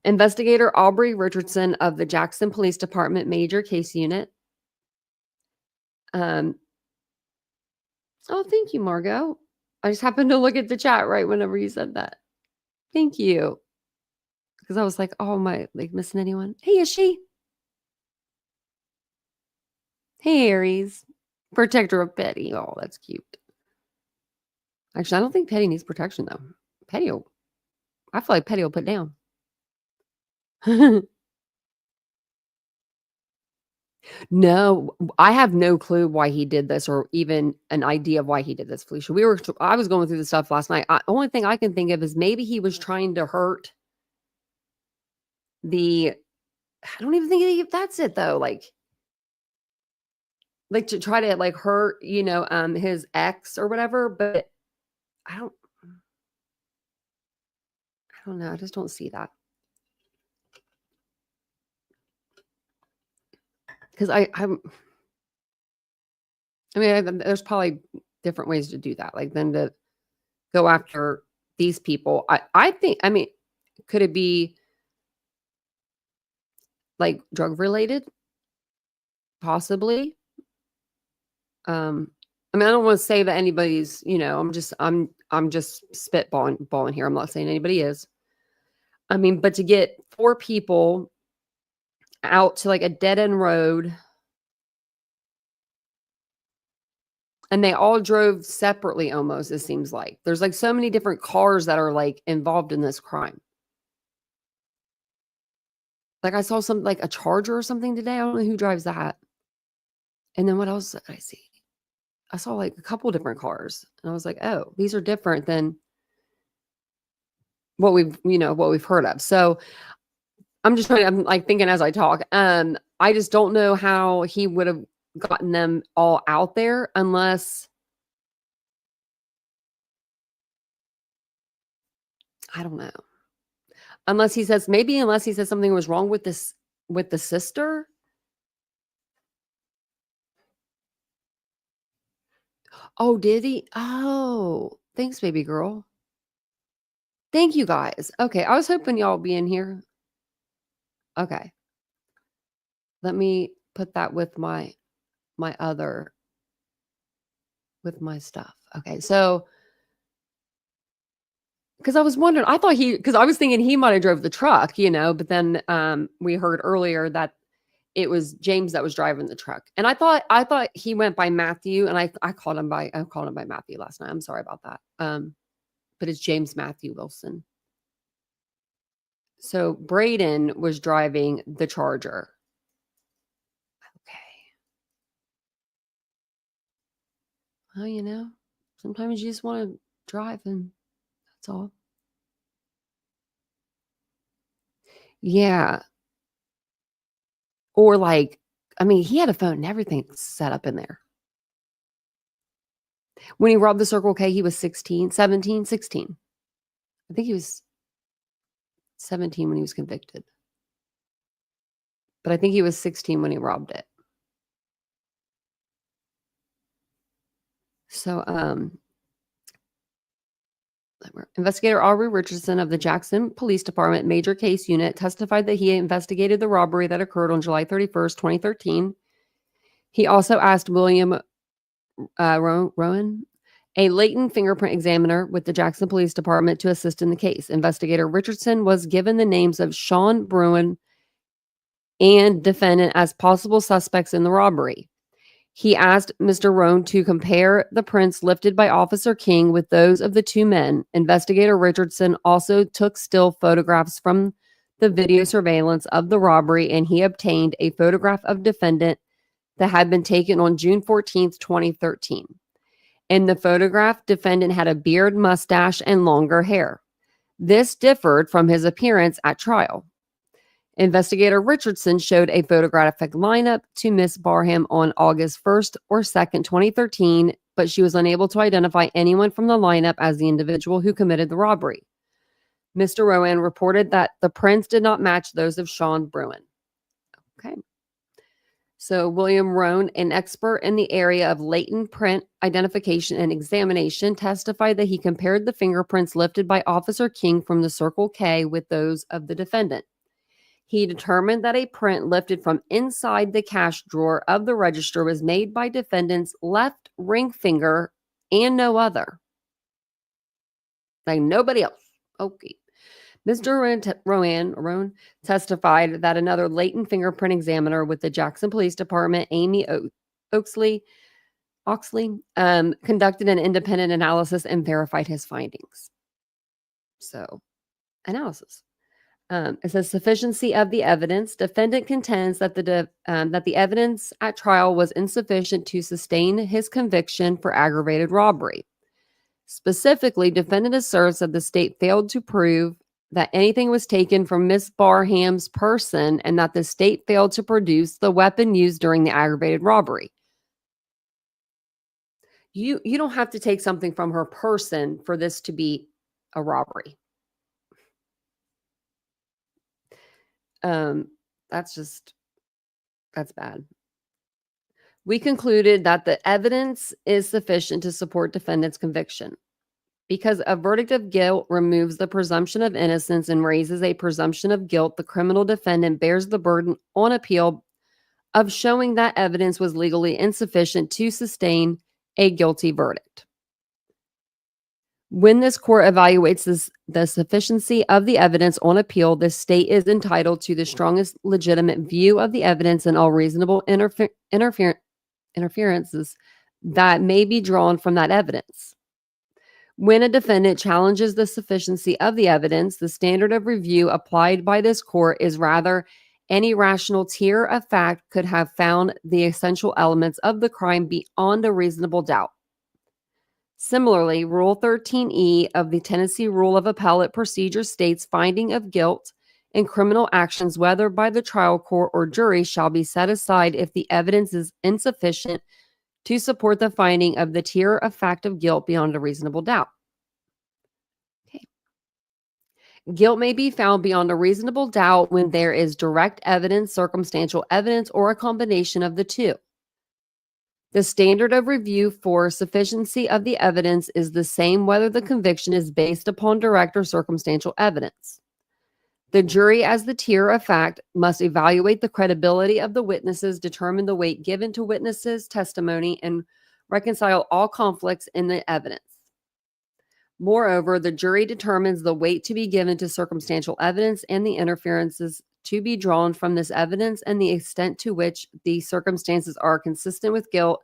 Investigator Aubrey Richardson of the Jackson Police Department Major Case Unit. Oh, thank you, Margot. I just happened to look at the chat right whenever you said that. Thank you. Because I was like, oh, am I missing anyone? Hey, is she? Hey, Aries. Protector of Petty. Oh, that's cute. Actually, I don't think Petty needs protection, though. I feel like Petty will put down. No, I have no clue why he did this or even an idea of why he did this, Felicia. I was going through the stuff last night. Only thing I can think of is maybe he was trying to hurt I don't even think that's it though. Like to try to hurt, his ex or whatever, but I don't know. I just don't see that. Because there's probably different ways to do that, than to go after these people. I think, could it be drug related? Possibly. I don't want to say that anybody's, I'm just spitballing here. I'm not saying anybody is. But to get 4 people out to a dead end road, and they all drove separately almost, it seems like. There's so many different cars that are involved in this crime. I saw some a Charger or something today. I don't know who drives that. And then what else did I see? I saw a couple different cars. And I was like, oh, these are different than what we've heard of. So I'm thinking as I talk. I just don't know how he would have gotten them all out there unless, I don't know. Unless he says something was wrong with the sister. Oh, did he? Oh, thanks, baby girl. Thank you guys. Okay, I was hoping y'all would be in here. Okay. Let me put that with my other with my stuff. Okay, so because I was wondering, I thought because I was thinking he might have drove the truck, but then we heard earlier that it was James that was driving the truck. And I thought he went by Matthew, and I called him by Matthew last night. I'm sorry about that. But it's James Matthew Wilson. So Braden was driving the Charger. Okay. Well, sometimes you just want to drive, and that's all. Yeah. Or he had a phone and everything set up in there. When he robbed the Circle K, he was 16. I think he was 17 when he was convicted. But I think he was 16 when he robbed it. So, investigator Aubrey Richardson of the Jackson Police Department Major Case Unit testified that he investigated the robbery that occurred on July 31st, 2013. He also asked William Rowan, a latent fingerprint examiner with the Jackson Police Department, to assist in the case. Investigator Richardson was given the names of Sean Bruin and defendant as possible suspects in the robbery. He asked Mr. Roan to compare the prints lifted by Officer King with those of the two men. Investigator Richardson also took still photographs from the video surveillance of the robbery, and he obtained a photograph of defendant that had been taken on June 14th, 2013. In the photograph, defendant had a beard, mustache, and longer hair. This differed from his appearance at trial. Investigator Richardson showed a photographic lineup to Miss Barham on August 1st or 2nd, 2013, but she was unable to identify anyone from the lineup as the individual who committed the robbery. Mr. Rowan reported that the prints did not match those of Sean Bruin. Okay. So William Roan, an expert in the area of latent print identification and examination, testified that he compared the fingerprints lifted by Officer King from the Circle K with those of the defendant. He determined that a print lifted from inside the cash drawer of the register was made by defendant's left ring finger and no other. Like nobody else. Okay. Mr. Rowan testified that another latent fingerprint examiner with the Jackson Police Department, Amy Oxley, conducted an independent analysis and verified his findings. So, analysis. It says sufficiency of the evidence. Defendant contends that the evidence at trial was insufficient to sustain his conviction for aggravated robbery. Specifically, defendant asserts that the state failed to prove that anything was taken from Miss Barham's person and that the state failed to produce the weapon used during the aggravated robbery. You don't have to take something from her person for this to be a robbery. That's bad. We concluded that the evidence is sufficient to support defendant's conviction. Because a verdict of guilt removes the presumption of innocence and raises a presumption of guilt, the criminal defendant bears the burden on appeal of showing that evidence was legally insufficient to sustain a guilty verdict. When this court evaluates the sufficiency of the evidence on appeal, the state is entitled to the strongest legitimate view of the evidence and all reasonable interferences that may be drawn from that evidence. When a defendant challenges the sufficiency of the evidence, the standard of review applied by this court is rather any rational tier of fact could have found the essential elements of the crime beyond a reasonable doubt. Similarly, Rule 13E of the Tennessee Rule of Appellate Procedure states finding of guilt in criminal actions, whether by the trial court or jury, shall be set aside if the evidence is insufficient to support the finding of the tier of fact of guilt beyond a reasonable doubt. Okay. Guilt may be found beyond a reasonable doubt when there is direct evidence, circumstantial evidence, or a combination of the two. The standard of review for sufficiency of the evidence is the same whether the conviction is based upon direct or circumstantial evidence. The jury, as the tier of fact, must evaluate the credibility of the witnesses, determine the weight given to witnesses' testimony, and reconcile all conflicts in the evidence. Moreover, the jury determines the weight to be given to circumstantial evidence and the inferences to be drawn from this evidence and the extent to which the circumstances are consistent with guilt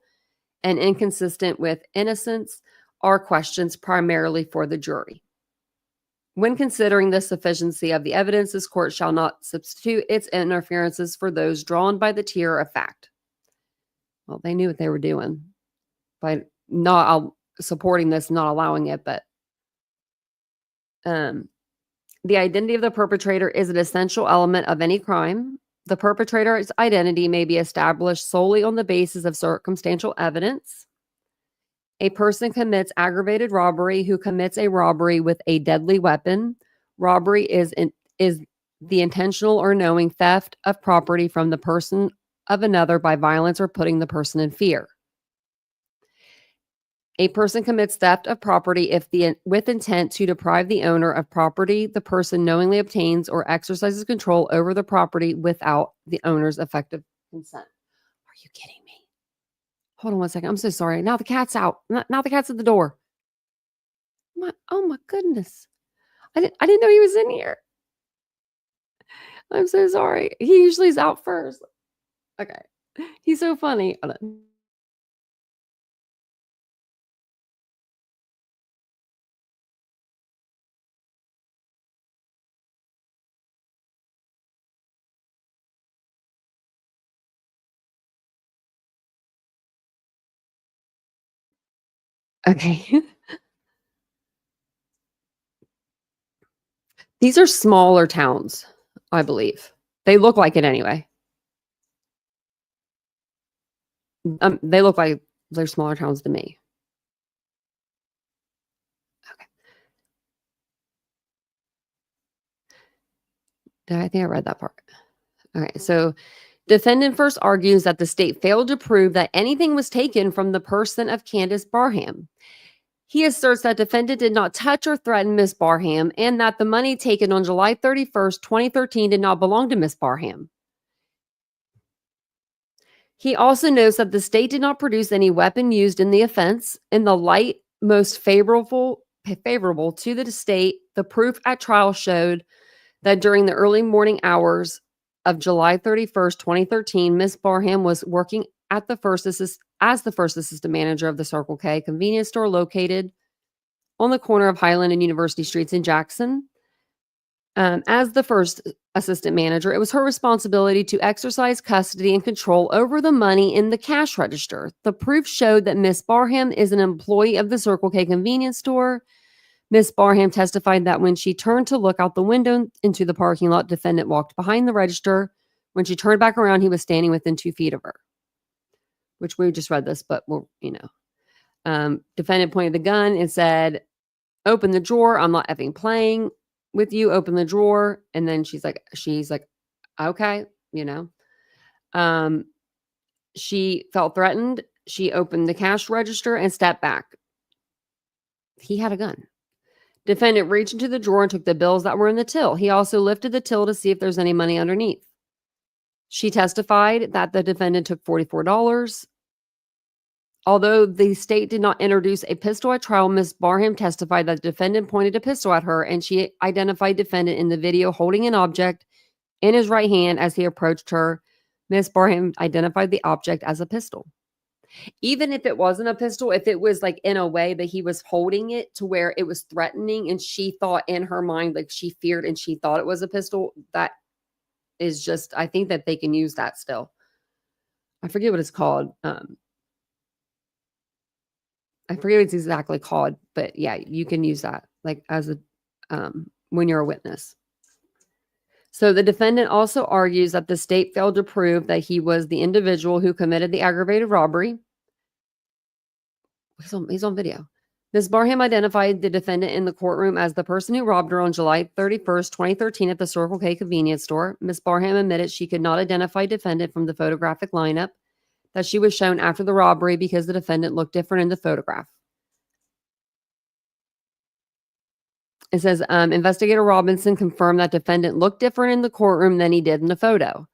and inconsistent with innocence are questions primarily for the jury. When considering the sufficiency of the evidence, this court shall not substitute its inferences for those drawn by the tier of fact. Well, they knew what they were doing by not supporting this, not allowing it, but the identity of the perpetrator is an essential element of any crime. The perpetrator's identity may be established solely on the basis of circumstantial evidence. A person commits aggravated robbery who commits a robbery with a deadly weapon. Robbery is the intentional or knowing theft of property from the person of another by violence or putting the person in fear. A person commits theft of property with intent to deprive the owner of property. The person knowingly obtains or exercises control over the property without the owner's effective consent. Are you kidding me? Hold on one second. I'm so sorry. Now the cat's out. Now the cat's at the door. Oh my goodness. I didn't know he was in here. I'm so sorry. He usually is out first. Okay. He's so funny. Hold on. Okay. These are smaller towns, I believe. They look like it anyway. They look like they're smaller towns to me. Okay. I think I read that part. Okay, so defendant first argues that the state failed to prove that anything was taken from the person of Candace Barham. He asserts that defendant did not touch or threaten Miss Barham and that the money taken on July 31st, 2013 did not belong to Miss Barham. He also notes that the state did not produce any weapon used in the offense. In the light most favorable to the state, the proof at trial showed that during the early morning hours of July 31st, 2013, Miss Barham was working at the first assistant manager of the Circle K convenience store located on the corner of Highland and University Streets in Jackson. As the first assistant manager, it was her responsibility to exercise custody and control over the money in the cash register. The proof showed that Miss Barham is an employee of the Circle K convenience store. Miss Barham testified that when she turned to look out the window into the parking lot, defendant walked behind the register. When she turned back around, he was standing within 2 feet of her. Which we just read this, but we'll, defendant pointed the gun and said, "Open the drawer. I'm not effing playing with you. Open the drawer." And then she's like, okay, she felt threatened. She opened the cash register and stepped back. He had a gun. Defendant reached into the drawer and took the bills that were in the till. He also lifted the till to see if there's any money underneath. She testified that the defendant took $44. Although the state did not introduce a pistol at trial, Ms. Barham testified that the defendant pointed a pistol at her, and she identified defendant in the video holding an object in his right hand as he approached her. Ms. Barham identified the object as a pistol. Even if it wasn't a pistol, if it was like in a way that he was holding it to where it was threatening and she thought in her mind, like she feared and she thought it was a pistol, that is just, I think that they can use that still. I forget what it's called. I forget what it's exactly called, but yeah, you can use that like as a, when you're a witness. So the defendant also argues that the state failed to prove that he was the individual who committed the aggravated robbery. He's on video. Ms. Barham identified the defendant in the courtroom as the person who robbed her on July 31st, 2013 at the Circle K convenience store. Ms. Barham admitted she could not identify defendant from the photographic lineup that she was shown after the robbery because the defendant looked different in the photograph. It says, Investigator Robinson confirmed that defendant looked different in the courtroom than he did in the photo.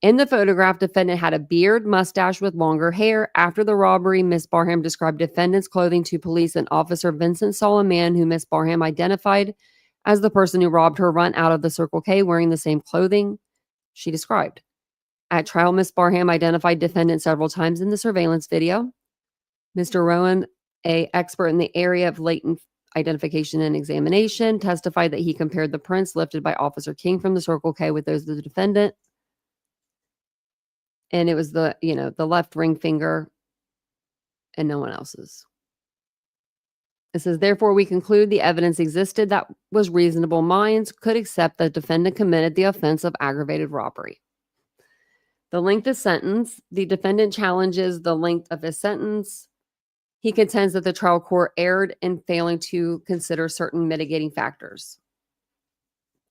In the photograph, defendant had a beard, mustache with longer hair. After the robbery, Miss Barham described defendant's clothing to police, and Officer Vincent saw a man who Miss Barham identified as the person who robbed her run out of the Circle K wearing the same clothing she described. At trial, Miss Barham identified defendant several times in the surveillance video. Mr. Rowan, an expert in the area of latent identification and examination, testified that he compared the prints lifted by Officer King from the Circle K with those of the defendant. And it was the left ring finger and no one else's. It says, therefore, we conclude the evidence existed that was reasonable minds could accept the defendant committed the offense of aggravated robbery. The length of sentence, the defendant challenges the length of his sentence. He contends that the trial court erred in failing to consider certain mitigating factors.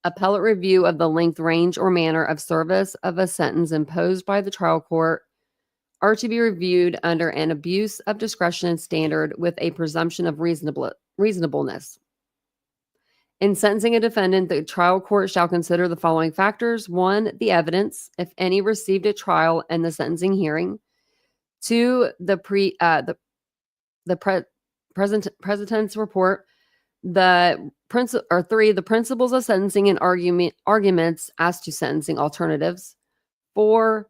Appellate review of the length, range, or manner of service of a sentence imposed by the trial court are to be reviewed under an abuse of discretion standard with a presumption of reasonableness. In sentencing a defendant, the trial court shall consider the following factors. 1, the evidence, if any, received at trial and the sentencing hearing. 2, the president's report. 3, the principles of sentencing and arguments as to sentencing alternatives. 4,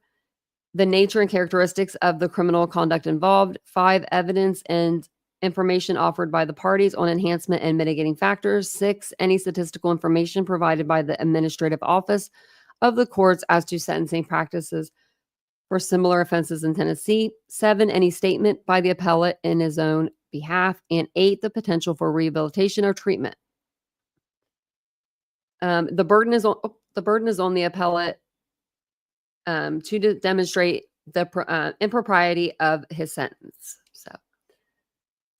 the nature and characteristics of the criminal conduct involved. 5, evidence and information offered by the parties on enhancement and mitigating factors. 6, any statistical information provided by the administrative office of the courts as to sentencing practices for similar offenses in Tennessee. 7, any statement by the appellate in his own behalf. And 8, the potential for rehabilitation or treatment. The burden is on the appellate to demonstrate the impropriety of his sentence. So,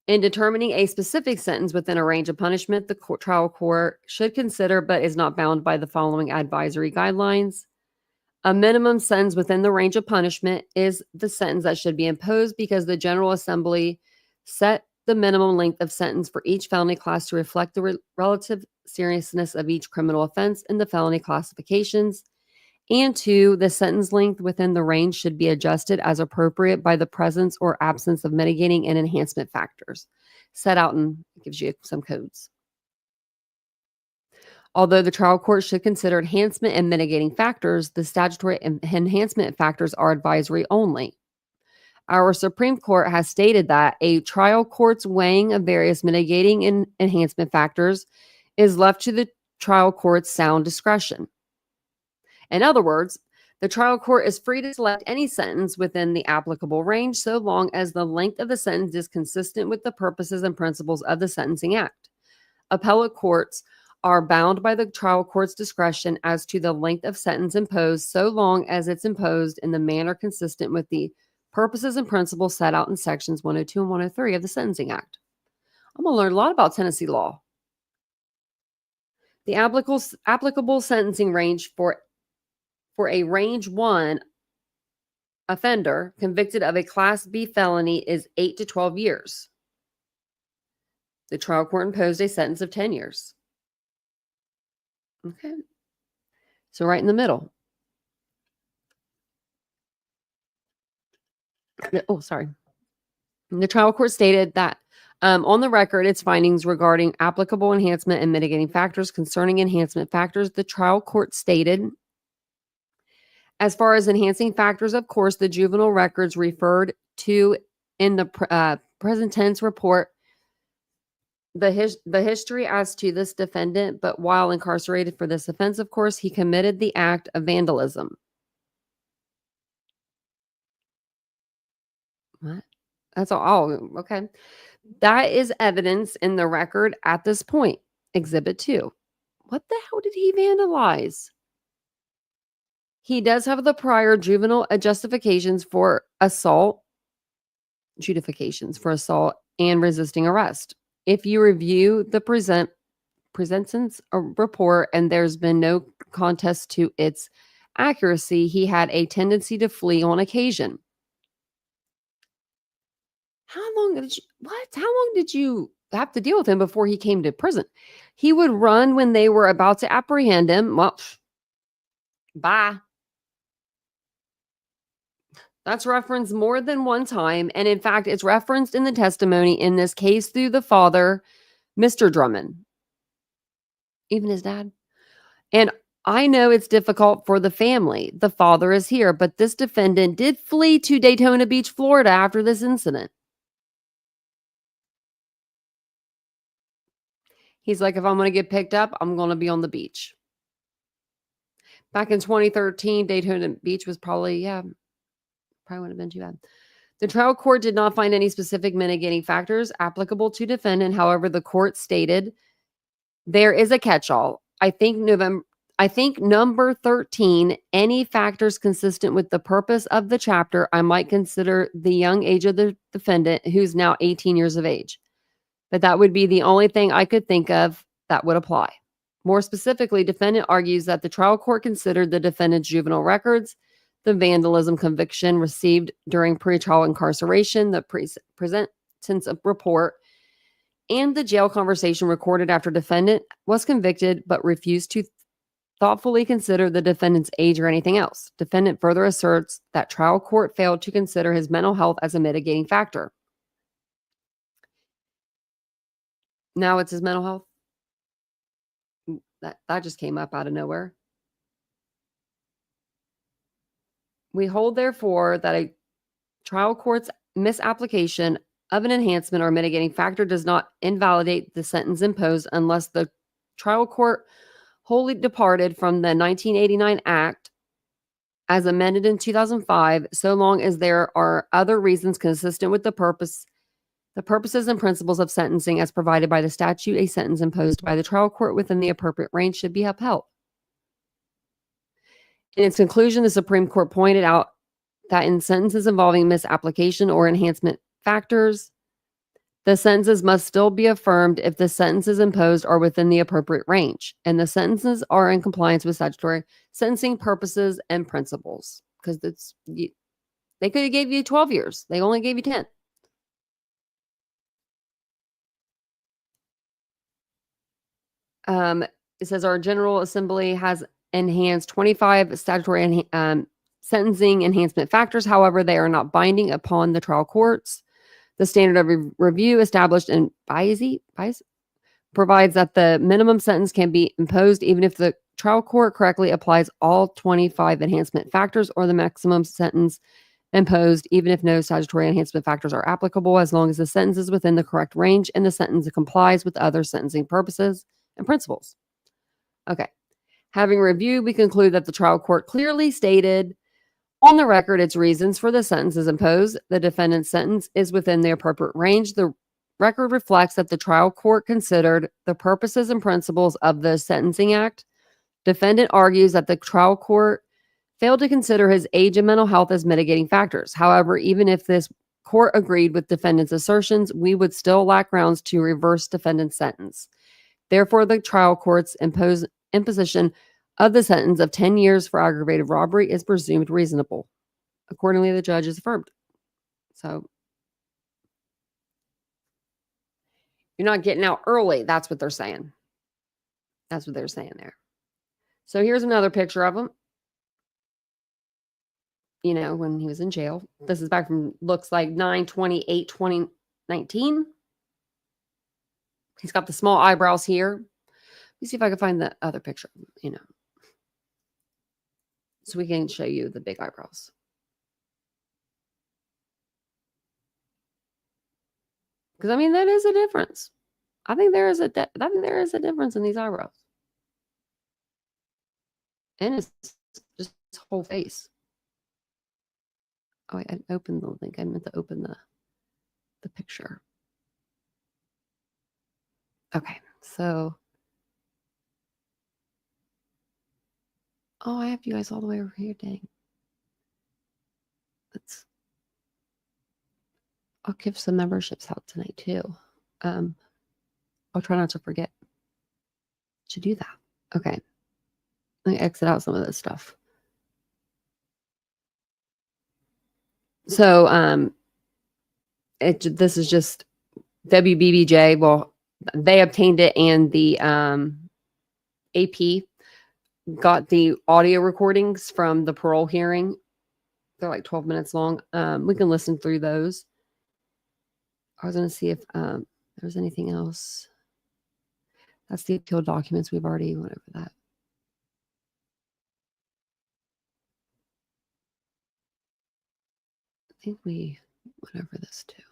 in determining a specific sentence within a range of punishment, the trial court should consider, but is not bound by, the following advisory guidelines. A minimum sentence within the range of punishment is the sentence that should be imposed because the General Assembly set the minimum length of sentence for each felony class to reflect the relative seriousness of each criminal offense in the felony classifications. And 2, the sentence length within the range should be adjusted as appropriate by the presence or absence of mitigating and enhancement factors set out, and gives you some codes. Although the trial court should consider enhancement and mitigating factors, the statutory enhancement factors are advisory only. Our Supreme Court has stated that a trial court's weighing of various mitigating and enhancement factors is left to the trial court's sound discretion. In other words, the trial court is free to select any sentence within the applicable range so long as the length of the sentence is consistent with the purposes and principles of the Sentencing Act. Appellate courts are bound by the trial court's discretion as to the length of sentence imposed so long as it's imposed in the manner consistent with the purposes and principles set out in sections 102 and 103 of the Sentencing Act. I'm going to learn a lot about Tennessee law. The applicable sentencing range for a range 1 offender convicted of a Class B felony is 8 to 12 years. The trial court imposed a sentence of 10 years. Okay. So right in the middle. Oh, sorry. The trial court stated that on the record, its findings regarding applicable enhancement and mitigating factors. Concerning enhancement factors, the trial court stated, as far as enhancing factors, of course, the juvenile records referred to in the present tense report the history as to this defendant, but while incarcerated for this offense, of course, he committed the act of vandalism. What? That's all. Oh, okay. That is evidence in the record at this point. Exhibit 2. What the hell did he vandalize? He does have the prior juvenile justifications for assault and resisting arrest. If you review the presentence report, and there's been no contest to its accuracy, he had a tendency to flee on occasion. How long did you have to deal with him before he came to prison? He would run when they were about to apprehend him. Well, bye. That's referenced more than one time. And in fact, it's referenced in the testimony in this case through the father, Mr. Drummond, even his dad. And I know it's difficult for the family. The father is here, but this defendant did flee to Daytona Beach, Florida after this incident. He's like, if I'm going to get picked up, I'm going to be on the beach. Back in 2013, Daytona Beach was probably wouldn't have been too bad. The trial court did not find any specific mitigating factors applicable to defendant. However, the court stated there is a catch-all. I think number 13, any factors consistent with the purpose of the chapter, I might consider the young age of the defendant, who's now 18 years of age. But that would be the only thing I could think of that would apply. More specifically, defendant argues that the trial court considered the defendant's juvenile records, the vandalism conviction received during pretrial incarceration, the pre-sentence report, and the jail conversation recorded after defendant was convicted but refused to thoughtfully consider the defendant's age or anything else. Defendant further asserts that trial court failed to consider his mental health as a mitigating factor. Now it's his mental health. That just came up out of nowhere. We hold, therefore, that a trial court's misapplication of an enhancement or mitigating factor does not invalidate the sentence imposed unless the trial court wholly departed from the 1989 Act as amended in 2005, so long as there are other reasons consistent with the purposes and principles of sentencing as provided by the statute. A sentence imposed by the trial court within the appropriate range should be upheld. In its conclusion, the Supreme Court pointed out that in sentences involving misapplication or enhancement factors, the sentences must still be affirmed if the sentences imposed are within the appropriate range, and the sentences are in compliance with statutory sentencing purposes and principles. Because they could have gave you 12 years. They only gave you 10. It says our General Assembly has enhanced 25 statutory sentencing enhancement factors. However, they are not binding upon the trial courts. The standard of review established in BISE provides that the minimum sentence can be imposed even if the trial court correctly applies all 25 enhancement factors, or the maximum sentence imposed even if no statutory enhancement factors are applicable, as long as the sentence is within the correct range and the sentence complies with other sentencing purposes and principles. Okay. Having reviewed, we conclude that the trial court clearly stated on the record its reasons for the sentences imposed. The defendant's sentence is within the appropriate range. The record reflects that the trial court considered the purposes and principles of the Sentencing Act. Defendant argues that the trial court failed to consider his age and mental health as mitigating factors. However, even if this court agreed with defendant's assertions, we would still lack grounds to reverse defendant's sentence. Therefore, the trial court's imposition of the sentence of 10 years for aggravated robbery is presumed reasonable. Accordingly, the judge is affirmed. So, you're not getting out early. That's what they're saying. That's what they're saying there. So, here's another picture of him. You know, when he was in jail. This is back from, looks like 9/28/2019. He's got the small eyebrows here. Let me see if I can find the other picture, you know, so we can show you the big eyebrows. Because, I mean, that is a difference. I think there is a difference in these eyebrows. And it's just his whole face. Oh, I opened the link. I meant to open the picture. Okay, so. Oh, I have you guys all the way over here. Dang. I'll give some memberships out tonight too. I'll try not to forget to do that. Okay. Let me exit out some of this stuff. So, this is just WBBJ. Well, they obtained it, and the AP got the audio recordings from the parole hearing They're like 12 minutes long. We can listen through those. I was going to see if there's anything else. That's the appeal documents. We've already went over that. I think we went over this too.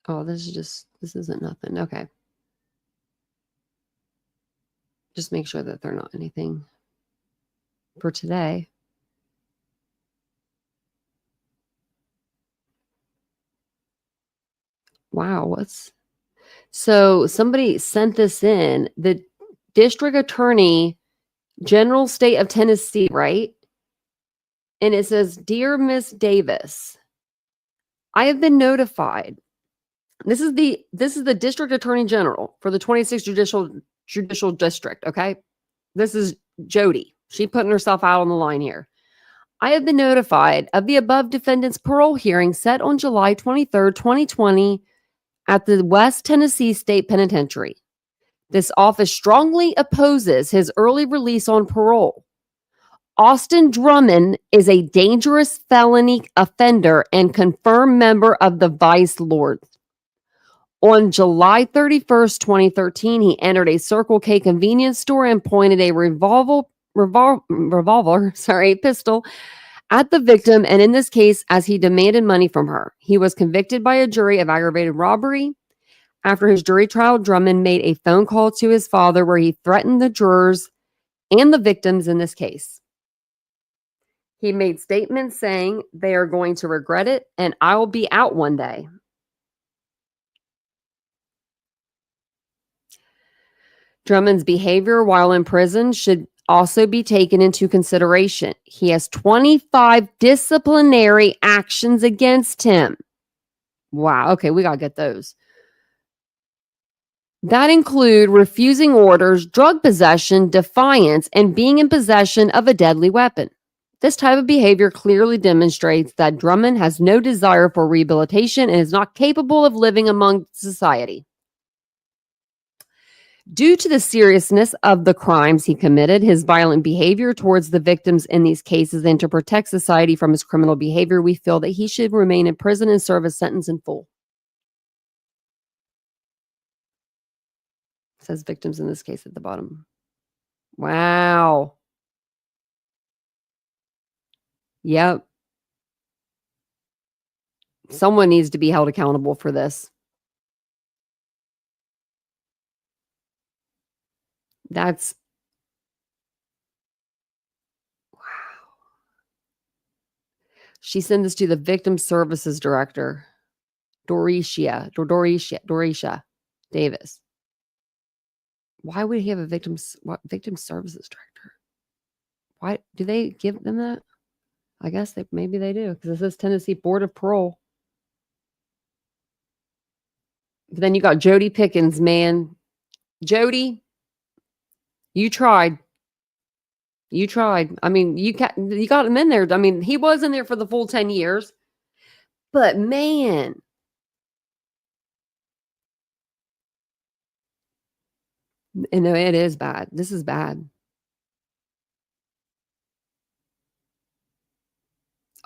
Oh, this isn't nothing. Okay. Just make sure that they're not anything for today. Wow, so somebody sent this in. The District Attorney General State of Tennessee, right? And it says, "Dear Miss Davis, I have been notified." This is the District Attorney General for the 26th Judicial District, okay? This is Jody. She putting herself out on the line here. "I have been notified of the above defendant's parole hearing set on July 23rd, 2020 at the West Tennessee State Penitentiary. This office strongly opposes his early release on parole. Austin Drummond is a dangerous felony offender and confirmed member of the Vice Lords. On July 31st, 2013, he entered a Circle K convenience store and pointed a pistol at the victim, and in this case, as he demanded money from her. He was convicted by a jury of aggravated robbery. After his jury trial, Drummond made a phone call to his father where he threatened the jurors and the victims in this case. He made statements saying they are going to regret it and I will be out one day. Drummond's behavior while in prison should also be taken into consideration. He has 25 disciplinary actions against him." Wow. Okay, we got to get those. That include refusing orders, drug possession, defiance, and being in possession of a deadly weapon. This type of behavior clearly demonstrates that Drummond has no desire for rehabilitation and is not capable of living among society. Due to the seriousness of the crimes he committed, his violent behavior towards the victims in these cases, and to protect society from his criminal behavior, we feel that he should remain in prison and serve his sentence in full. It says victims in this case at the bottom. Wow. Yep. Someone needs to be held accountable for this. That's wow. She sent this to the Victim Services Director, Dorisha Davis. Why would he have a Victim Services Director? Why do they give them that? I guess maybe they do, because it says Tennessee Board of Parole. But then you got Jody Pickens, man. Jody, you tried. You tried. I mean, you got him in there. I mean, he was in there for the full 10 years. But man. You know, it is bad. This is bad.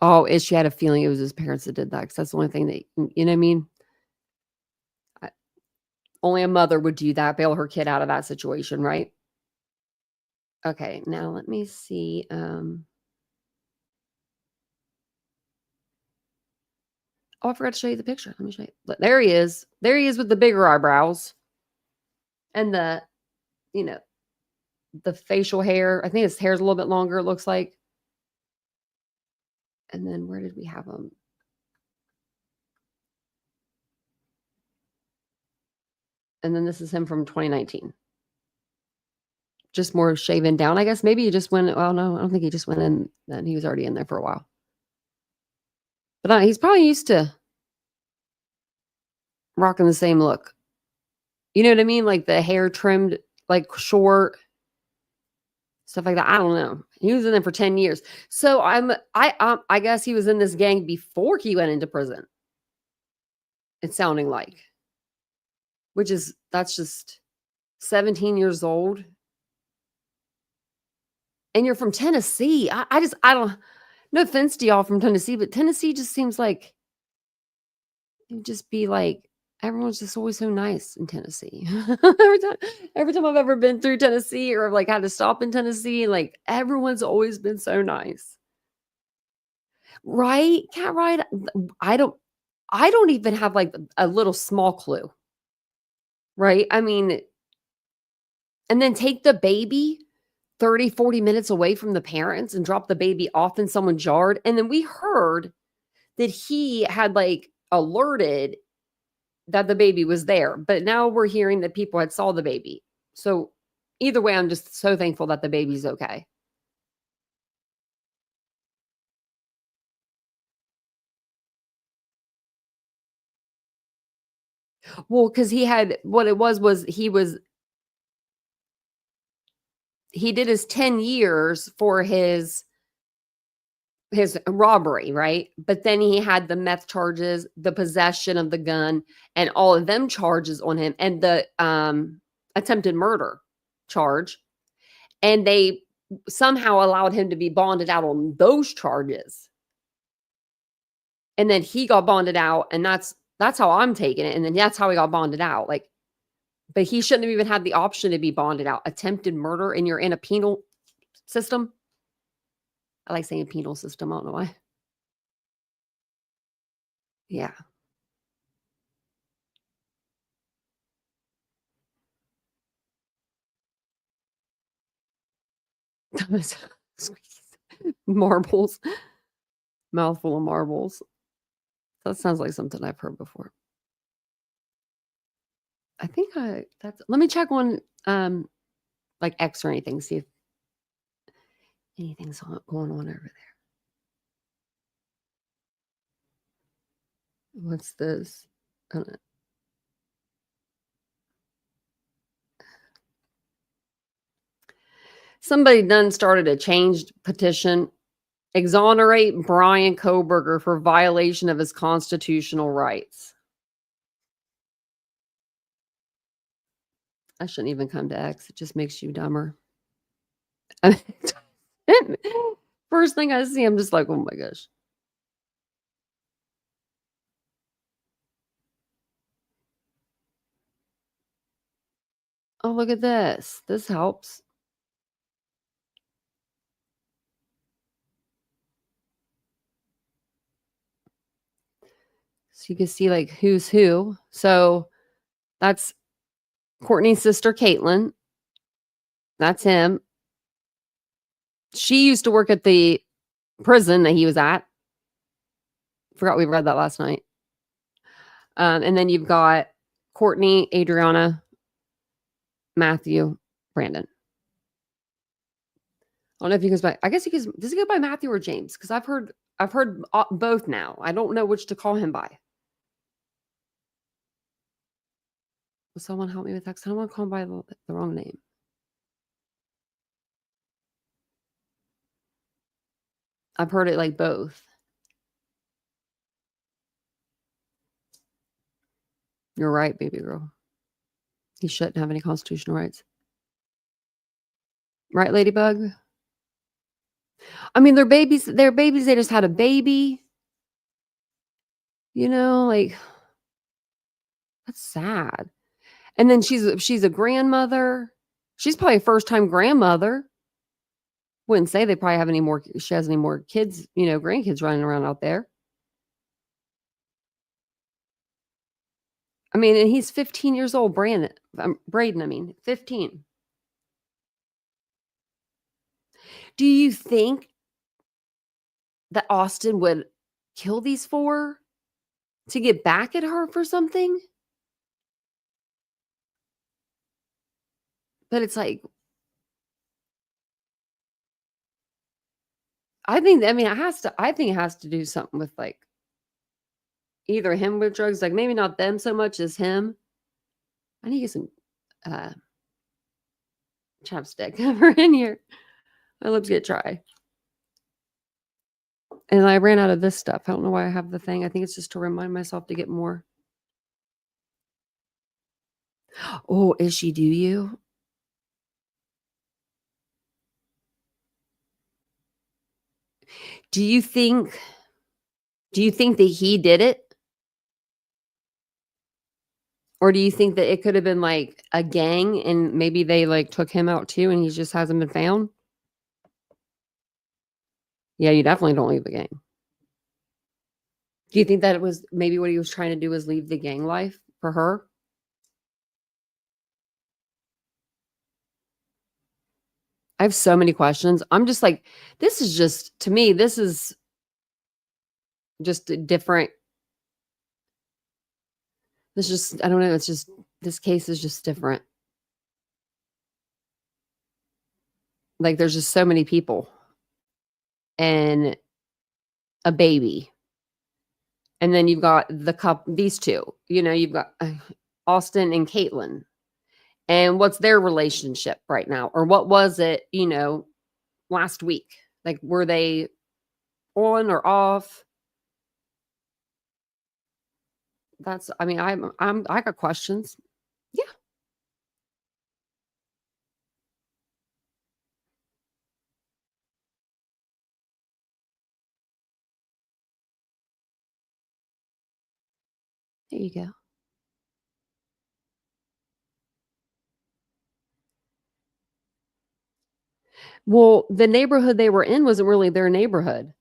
Oh, she had a feeling it was his parents that did that, because that's the only thing that, you know what I mean? Only a mother would do that, bail her kid out of that situation, right? Okay, now let me see. Oh, I forgot to show you the picture. Let me show you. There he is. There he is with the bigger eyebrows. And the, you know, the facial hair. I think his hair's a little bit longer, it looks like. And then where did we have him? And then this is him from 2019. Just more shaven down, I guess. Maybe he just went, well, no, I don't think he just went in then. He was already in there for a while. But he's probably used to rocking the same look. You know what I mean? Like the hair trimmed, like short, stuff like that. I don't know. He was in there for 10 years. So I guess he was in this gang before he went into prison. It's sounding like. That's just 17 years old. and you're from Tennessee. I don't, no offense to y'all from Tennessee, but Tennessee just seems like it'd just be like, everyone's just always so nice in Tennessee. every time I've ever been through Tennessee or like had to stop in Tennessee, like everyone's always been so nice. Right? Cat ride. I don't even have like a little small clue. Right? I mean, and then take the baby 30, 40 minutes away from the parents and drop the baby off in someone's yard. And then we heard that he had like alerted that the baby was there. But now we're hearing that people had saw the baby. So either way, I'm just so thankful that the baby's okay. Well, because he had, what it was he did his 10 years for his robbery, right? But then he had the meth charges, the possession of the gun, and all of them charges on him, and the attempted murder charge. And they somehow allowed him to be bonded out on those charges. And then he got bonded out, and that's how I'm taking it. And then that's how he got bonded out. Like, but he shouldn't have even had the option to be bonded out. Attempted murder, and you're in a penal system. I like saying penal system. I don't know why. Yeah. Marbles. Mouthful of marbles. That sounds like something I've heard before. I think let me check on like X or anything, see if anything's going on over there. What's this? Somebody done started a changed petition. Exonerate Brian Kohberger for violation of his constitutional rights. I shouldn't even come to X. It just makes you dumber. First thing I see, I'm just like, oh my gosh. Oh, look at this. This helps. So you can see like who's who. So that's Courtney's sister, Caitlin. That's him. She used to work at the prison that he was at. Forgot we read that last night. And then you've got Courtney, Adriana, Matthew, Brandon. I don't know if he goes by. I guess he goes. Does he go by Matthew or James? Because I've heard both now. I don't know which to call him by. Will someone help me with that? Because I don't want to call him by the wrong name. I've heard it like both. You're right, baby girl. He shouldn't have any constitutional rights. Right, Ladybug? I mean, they're babies. They're babies. They just had a baby. You know, like, that's sad. And then she's a grandmother. She's probably a first-time grandmother. Wouldn't say they probably have any more. She has any more kids, you know, grandkids running around out there. I mean, and he's 15 years old, Braden, I mean, 15. Do you think that Austin would kill these four to get back at her for something? But it's like, I think it has to do something with like either him with drugs, like maybe not them so much as him. I need to get some chapstick over in here. My lips get dry. And I ran out of this stuff. I don't know why I have the thing. I think it's just to remind myself to get more. Oh, is she do you? Do you think that he did it? Or do you think that it could have been like a gang and maybe they like took him out too and he just hasn't been found? Yeah, you definitely don't leave the gang. Do you think that it was maybe what he was trying to do was leave the gang life for her? I have so many questions. I'm just like, this is just, to me, this is just a different. It's just, I don't know. It's just, this case is just different. Like, there's just so many people and a baby. And then you've got the couple, these two, you know, you've got Austin and Caitlin. And what's their relationship right now? Or what was it, you know, last week? Like, were they on or off? That's, I mean, I got questions. Yeah. There you go. Well, the neighborhood they were in wasn't really their neighborhood.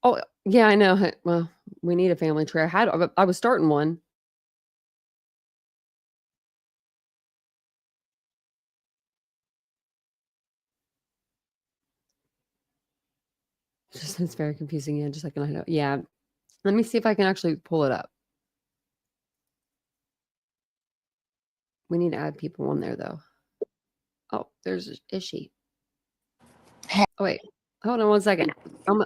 Oh, yeah, I know. Well, we need a family tree. I was starting one. It's very confusing. Yeah, just like I know. Yeah. Let me see if I can actually pull it up. We need to add people on there though. Oh, is she? Oh wait. Hold on one second.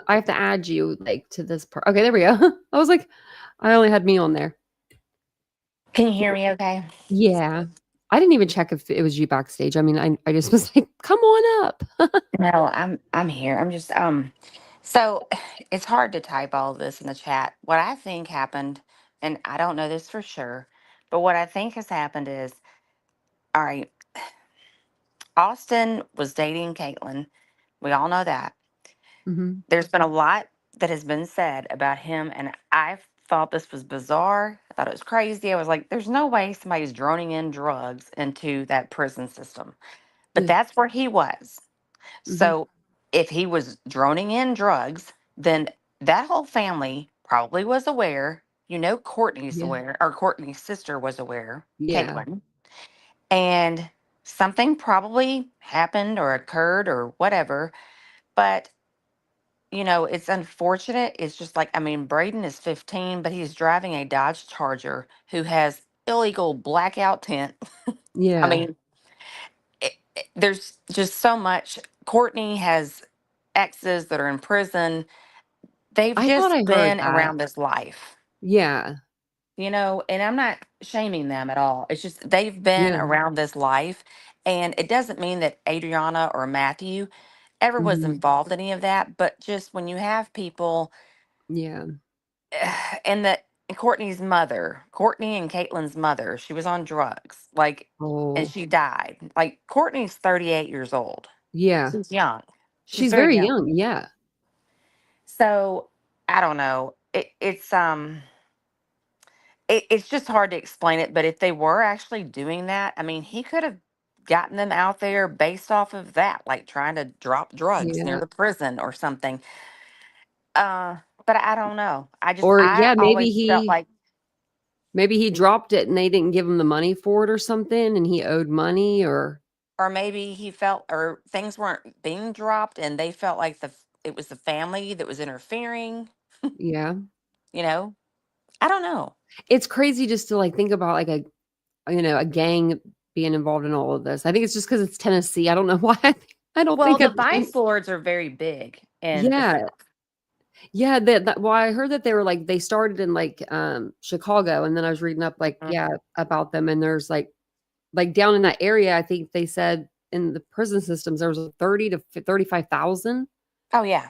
I have to add you like to this part. Okay, there we go. I was like, I only had me on there. Can you hear me okay? Yeah. I didn't even check if it was you backstage. I mean, I just was like, come on up. No, I'm here. I'm just so it's hard to type all this in the chat. What I think happened, and I don't know this for sure, but what I think has happened is, all right, Austin was dating Caitlin. We all know that. Mm-hmm. There's been a lot that has been said about him, and I thought this was bizarre. I thought it was crazy. I was like, there's no way somebody's droning in drugs into that prison system. But Yeah. that's where he was. Mm-hmm. So if he was droning in drugs, then that whole family probably was aware. You know, Courtney's Yeah. aware, or Courtney's sister was aware, Yeah. Caitlin. And something probably happened or occurred or whatever. But, you know, it's unfortunate. It's just like, I mean, Braden is 15, but he's driving a Dodge Charger who has illegal blackout tent. I Yeah. mean, there's just so much. Courtney has exes that are in prison. They've I thought I just heard been that. around this life, Yeah. you know, and I'm not shaming them at all. It's just they've been Yeah. around this life. And it doesn't mean that Adriana or Matthew ever was Mm-hmm. involved in any of that. But just when you have people Yeah. and that Courtney's mother, Courtney and Caitlin's mother, she was on drugs, like, and Oh, she died. Like, Courtney's 38 years old. yeah. She's young. She's She's very very young. young. Yeah. So I don't know. It's just hard to explain it. But if they were actually doing that, I mean, he could have gotten them out there based off of that, like trying to drop drugs near Yeah. the prison or something. But I don't know. Or I yeah, always felt like, maybe he dropped it and they didn't give him the money for it or something and he owed money or or maybe he felt, or things weren't being dropped, and they felt like it was the family that was interfering. yeah. You know, I don't know. It's crazy just to like think about like a gang being involved in all of this. I think it's just because it's Tennessee. I don't know why. I don't Well, think the it's vice lords are very big in the yeah. South. Yeah, well, I heard that they were like they started in like Chicago, and then I was reading up like about them, and there's like down in that area, I think they said in the prison systems there was 30 to 35,000. Oh yeah,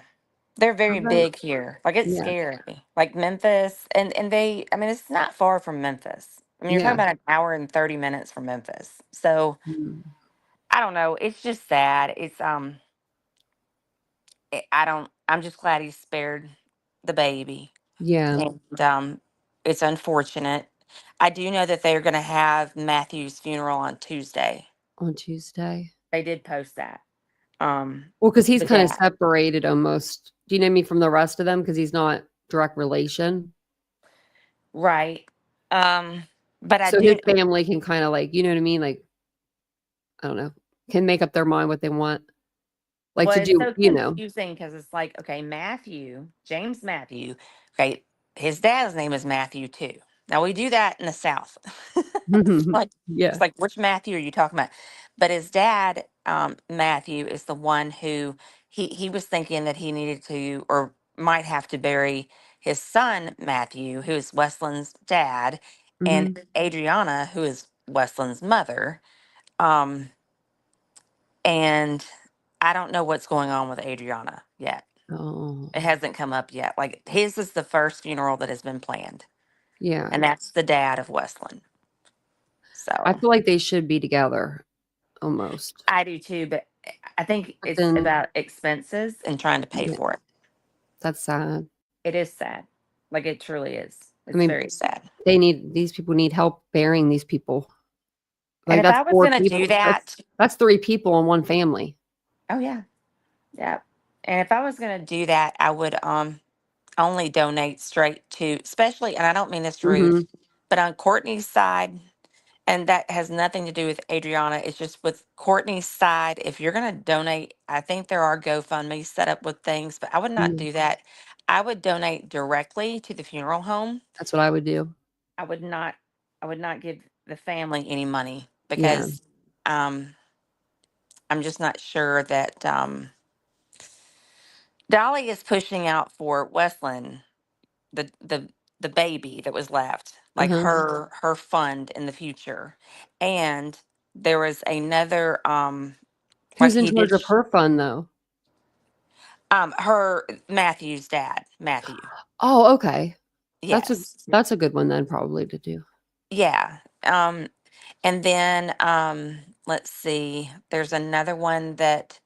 they're very Right. big here. Like, it's Yeah. scary. Like Memphis, and they. I mean, it's not far from Memphis. I mean, you're Yeah. talking about an hour and 30 minutes from Memphis. So Mm. I don't know. It's just sad. I'm just glad he spared the baby. Yeah. And it's unfortunate. I do know that they're going to have Matthew's funeral on Tuesday. On Tuesday. They did post that. Um, Well, because he's the kind of dad, separated almost. Do you know me from the rest of them? Because he's not direct relation. right? But I So his do. family can kind of like, you know what I mean? Like, I don't know, can make up their mind what they want. Like Well, to it's do, so you know. confusing because it's like, okay, James Matthew. Okay, his dad's name is Matthew too. Now we do that in the South. Like, Yeah. it's like, which Matthew are you talking about? But his dad, Matthew, is the one who he was thinking that he needed to or might have to bury his son Matthew, who is Westland's dad, Hmm. and Adriana, who is Westland's mother. Um, and I don't know what's going on with Adriana yet. Oh, It hasn't come up yet. Like his is the first funeral that has been planned, yeah. and that's the dad of Westland. I So feel like they should be together almost. I do too, but I think But it's then, about expenses and trying to pay yeah, for it. that's sad. It is sad. Like it truly is. I It's mean, very sad. these people need help burying these people. And Like if that's I was 4 gonna do people. that, That's 3 people in one family. oh yeah, yeah. And if I was gonna do that, I would only donate straight to, especially, and I don't mean this rude, Mhm. but on Courtney's side, and that has nothing to do with Adriana. It's just with Courtney's side. If you're going to donate, I think there are GoFundMe set up with things, but I would not Mhm. do that. I would donate directly to the funeral home. That's what I would do. I would not. I would not give the family any money Yeah. because um, I'm just not sure that Dolly is pushing out for Westland the the the baby that was left, like Uh-huh. her fund in the future. And there was another like Who's in he charge did of her fund though? her Matthew's dad, Matthew. Oh, okay. Yes. That's a good one then probably to do. Yeah. And then let's see, there's another one that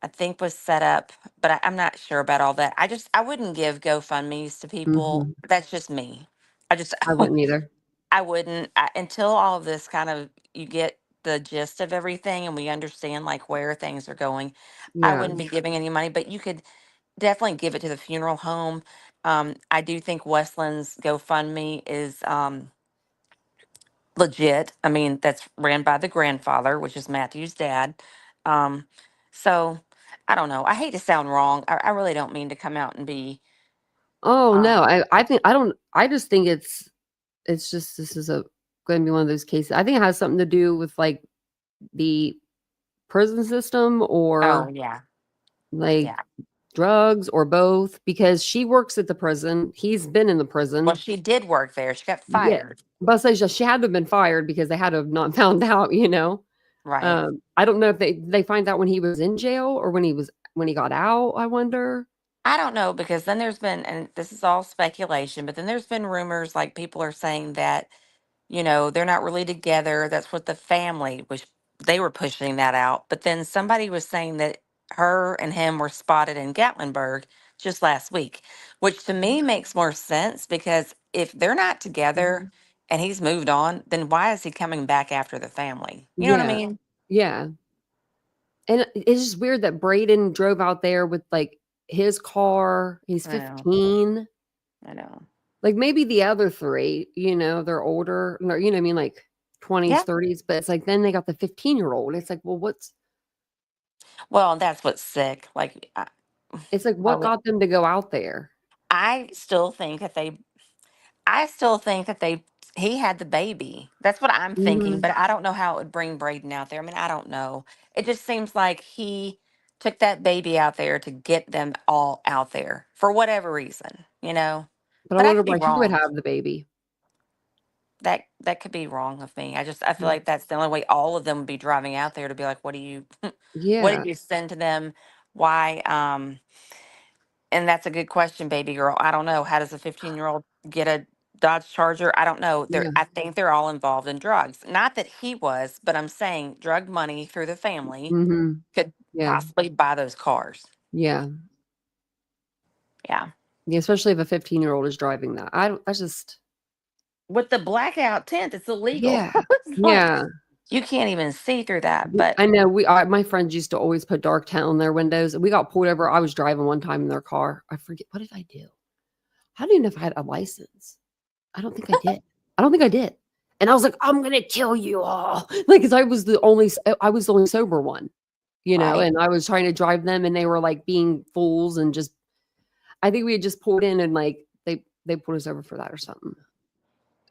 I think was set up, but I'm not sure about all that. I wouldn't give GoFundMe's to people. Mhm. That's just me. I just I wouldn't either. I wouldn't until all of this kind of you get the gist of everything and we understand like where things are going. I Yeah. wouldn't be giving any money, but you could definitely give it to the funeral home. I do think Westland's GoFundMe is legit. I mean, that's ran by the grandfather, which is Matthew's dad. Um, so I don't know. I hate to sound wrong. I really don't mean to come out and be. Oh, no. Um, I think I just think it's just this is a going to be one of those cases. I think it has something to do with like the prison system oh or yeah, like yeah. drugs or both because she works at the prison. He's been in the Well, prison. she did work there. She got Yeah. fired. But so she had to have been fired because they had to have not found out, you know. Right. I don't know if they find out when he was in jail or when he got out, I wonder. I don't know because then there's been, and this is all speculation, but then there's been rumors like people are saying that, they're not really together. That's what the family was, they were pushing that out. But then somebody was saying that her and him were spotted in Gatlinburg just last week, which to me makes more sense because if they're not together and he's moved on, then why is he coming back after the family? You know what I Yeah. mean? Yeah. And it's just weird that Braden drove out there with like his car. He's I know. 15. I know. Like maybe the other 3, they're older. No, you know what I mean? Like 20s, Yeah. 30s. But it's like then they got the 15-year-old. It's like, well, Well, that's what's sick. Like, it's like I what would, got them to go out there? I still think that they I still think that he had the baby. That's what I'm thinking, Mhm. but I don't know how it would bring Braden out there. I mean, I don't know. It just seems like he took that baby out there to get them all out there for whatever reason. But I But I wonder could be why he would wrong. have the baby. That could be wrong of me. I feel Mm. like that's the only way all of them would be driving out there to be like, what do you what Yeah. did you send to them? Why and that's a good question, baby girl. I don't know. How does a 15-year-old get a Dodge Charger. I don't know. Yeah. I think they're all involved in drugs. Not that he was, but I'm saying drug money through the family Mm-hmm. could Yeah. possibly buy those cars. Yeah. Yeah. Yeah. Especially if a 15-year-old is driving that. That's just. With the blackout tent, it's illegal. Yeah. It's like, Yeah. you can't even see through that. But I know my friends used to always put dark tent on their windows. We got pulled over. I was driving one time in their car. I forget, what did I do? I don't even know if I had a license. I don't think I did. And I was like, I'm gonna kill you all. Like, cause I was the only sober one, Right. and I was trying to drive them, and they were like being fools, and just, I think we had just pulled in, and like they pulled us over for that or something,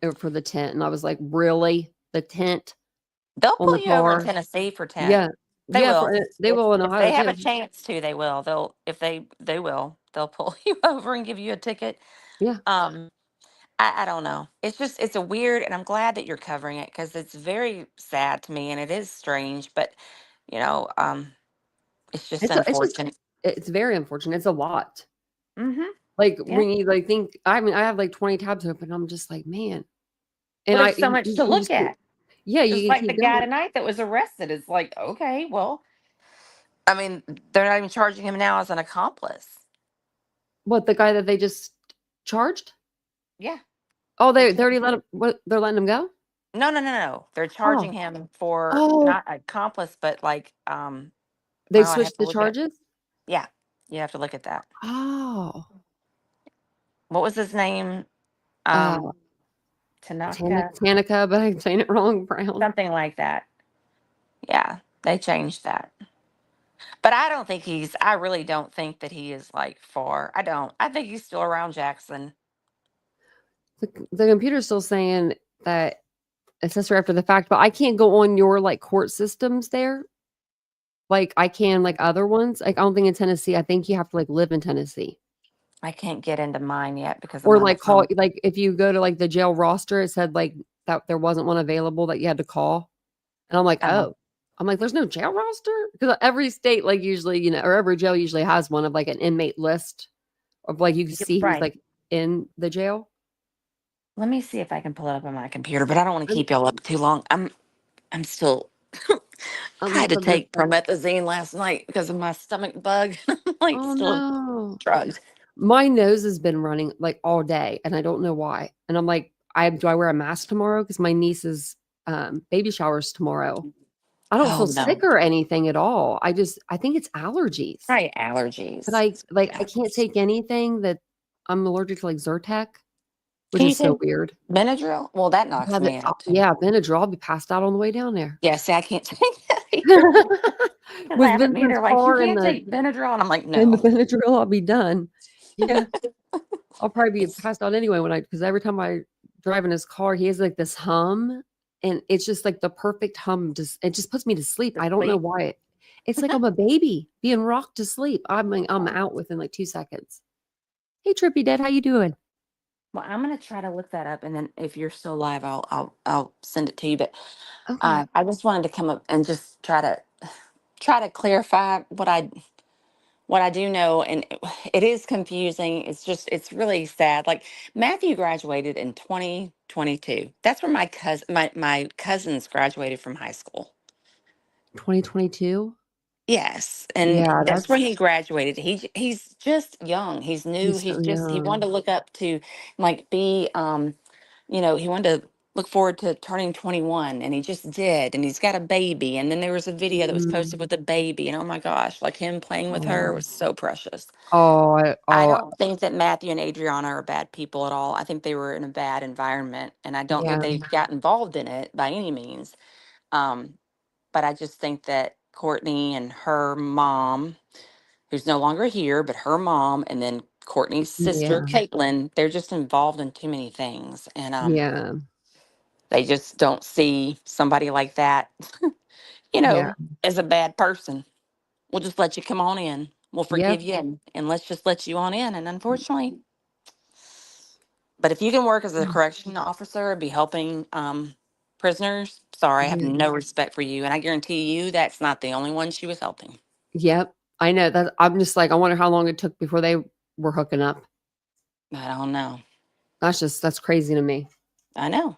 or for the tent, and I was like, really, the tent They'll on pull the you over in car? Tennessee for 10. Yeah, They yeah, will. they will in If Ohio they have a too. chance to, they will. They will. They'll pull you over and give you a ticket. Yeah, I don't know. It's a weird, and I'm glad that you're covering it because it's very sad to me and it is strange, but you know, it's just it's unfortunate. it's very unfortunate. It's a lot. Mm-hmm. Like Yeah. when you like think, I mean, I have like 20 tabs open. I'm just like, man, Well, and there's so much to you look just keep, at. yeah, Just you can like the keep guy going. tonight that was arrested. It's like, okay, well, I mean, they're not even charging him now as an accomplice. What, the guy that they just charged? Yeah. Oh, They they already charged let him. What, they're letting him go? No. They're charging Oh, him for oh, not accomplice, but like, they I have switched to the look at. charges. Yeah, you have to look at that. Oh, What was his name? uh, Tanaka, Tanaka, but I'm saying it wrong. Brown. something like that. Yeah, they changed that. But I really don't think that he is like far. I don't. I think he's still around Jackson. The computer's still saying that accessory after the fact, but I can't go on your like court systems there. Like I can like other ones. Like I don't think in Tennessee. I think you have to like live in Tennessee. I can't get into mine yet because I'm Or on the like call, phone. like if you go to like the jail roster, it said like that there wasn't one available that you had to call. And I'm like, Oh, oh, I'm like, there's no jail roster? Because every state, like usually, or every jail usually has one of like an inmate list of like you can see who's right. like in the jail. Let me see if I can pull it up on my computer, but I don't want to I'm, keep y'all up too long. I'm still. I'm I had to but the, take promethazine last night because of my stomach bug. I'm like oh still no. drugged. My nose has been running like all day and I don't know why. And I'm like, do I wear a mask tomorrow? Because my niece's baby shower's tomorrow. I don't Oh feel sick no. or anything at all. I think it's allergies. Probably But allergies. I can't take anything that I'm allergic to, like Zyrtec, which Can you is so take weird. Benadryl? Well, that knocks me out too. Yeah, Benadryl. I'll be passed out on the way down there. Yeah, see, I can't take that either. They With laugh at me. Vincent's They're like, you car can't take Benadryl. And I'm like, and the no. Benadryl, I'll be done. Yeah. I'll probably be passed out anyway because every time I drive in his car, he has like this hum, and it's just like the perfect hum. It just puts me to sleep. To I don't know sleep. why. It's like I'm a baby being rocked to sleep. I'm out within like 2 seconds. Hey, Trippy Dad, how you doing? Well, I'm gonna try to look that up, and then if you're still live, I'll send it to you. But Okay. I just wanted to come up and just try to clarify what I do know, and it is confusing. It's really sad. Like Matthew graduated in 2022. That's where my cousins graduated from high school. 2022. Yes, and Yeah, that's where he graduated. He's just young. He's new. he's so He wanted young. to look up to like be he wanted to look forward to turning 21, and he just did. And he's got a baby, and then there was a video that was Mm. posted with a baby, and oh my gosh, like him playing with her Oh, was so precious. oh, I oh, don't think that Matthew and Adriana are bad people at all. I think they were in a bad environment, and I don't think yeah, they got involved in it by any means. Um, but I just think that Courtney and her mom, who's no longer here, but her mom, and then Courtney's sister, yeah, Caitlin, they're just involved in too many things. And yeah, they just don't see somebody like that, yeah, as a bad person. We'll just let you come on in. We'll yep, forgive you and let's just let you on in. And unfortunately, but if you can work as a correction officer and be helping prisoners, sorry, I have yeah, no respect for you. And I guarantee you that's not the only one she was helping. yep. I know that. I'm just like, I wonder how long it took before they were hooking up. I don't know. That's crazy to me. I know.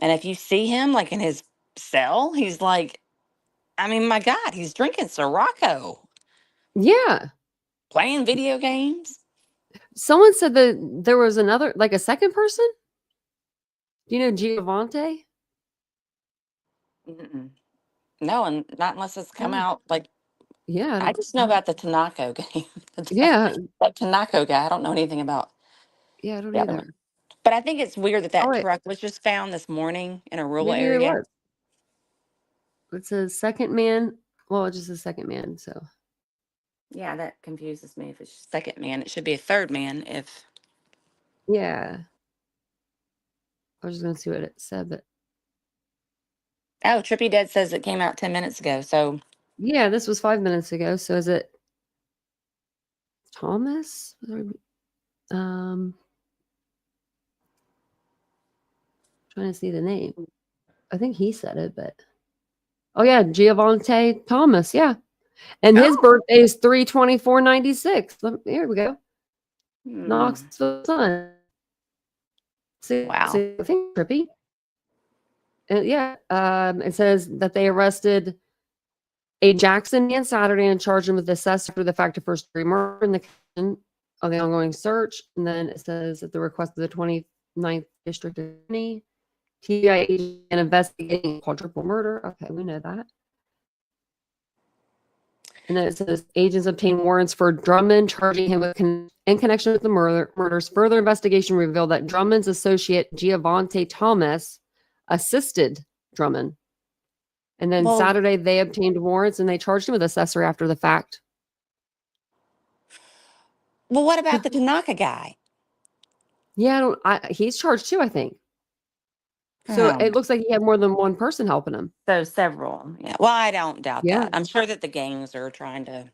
And if you see him like in his cell, he's like, I mean, my God, he's drinking Sirocco, Yeah. playing video games. Someone said that there was another, like a second person. Do you know Giovante? Mm-mm. No, and not unless it's come Oh, out. Like, yeah. I just know about the Tanaka game. Yeah. That Tanaka guy, I don't know anything about Yeah, I don't the other one. either. But I think it's weird that Oh, that wait. truck was just found this morning in a rural Maybe it area. was. It says second man. Well, it just says second man. So, Yeah, that confuses me. If it's second man, it should be a third man. If yeah. I was just going to see what it said, but oh, Trippy Dead says it came out 10 minutes ago. So yeah, this was 5 minutes ago. So is it Thomas? Trying to see the name. I think he said it, but oh yeah, Giovante Thomas. Yeah. And his Oh. birthday is 3/24/96. Here we go. Hmm. Knoxville Sun. See, Wow. see, I think trippy. And yeah, it says that they arrested a Jackson on Saturday and charged him with accessory after the fact of first degree murder in the connection of the ongoing search. And then it says at the request of the 29th District Attorney, TBI agent and investigating quadruple murder. Okay, we know that. And then it says agents obtained warrants for Drummond, charging him with in connection with the murders. Further investigation revealed that Drummond's associate Giovante Thomas assisted Drummond. And then Saturday they obtained warrants and they charged him with accessory after the fact. Well, what about the Tanaka guy? Yeah, he's charged too, I think. So it looks like he had more than one person helping him. So several. Yeah. Well, I don't doubt Yeah. that. I'm sure that the gangs are trying to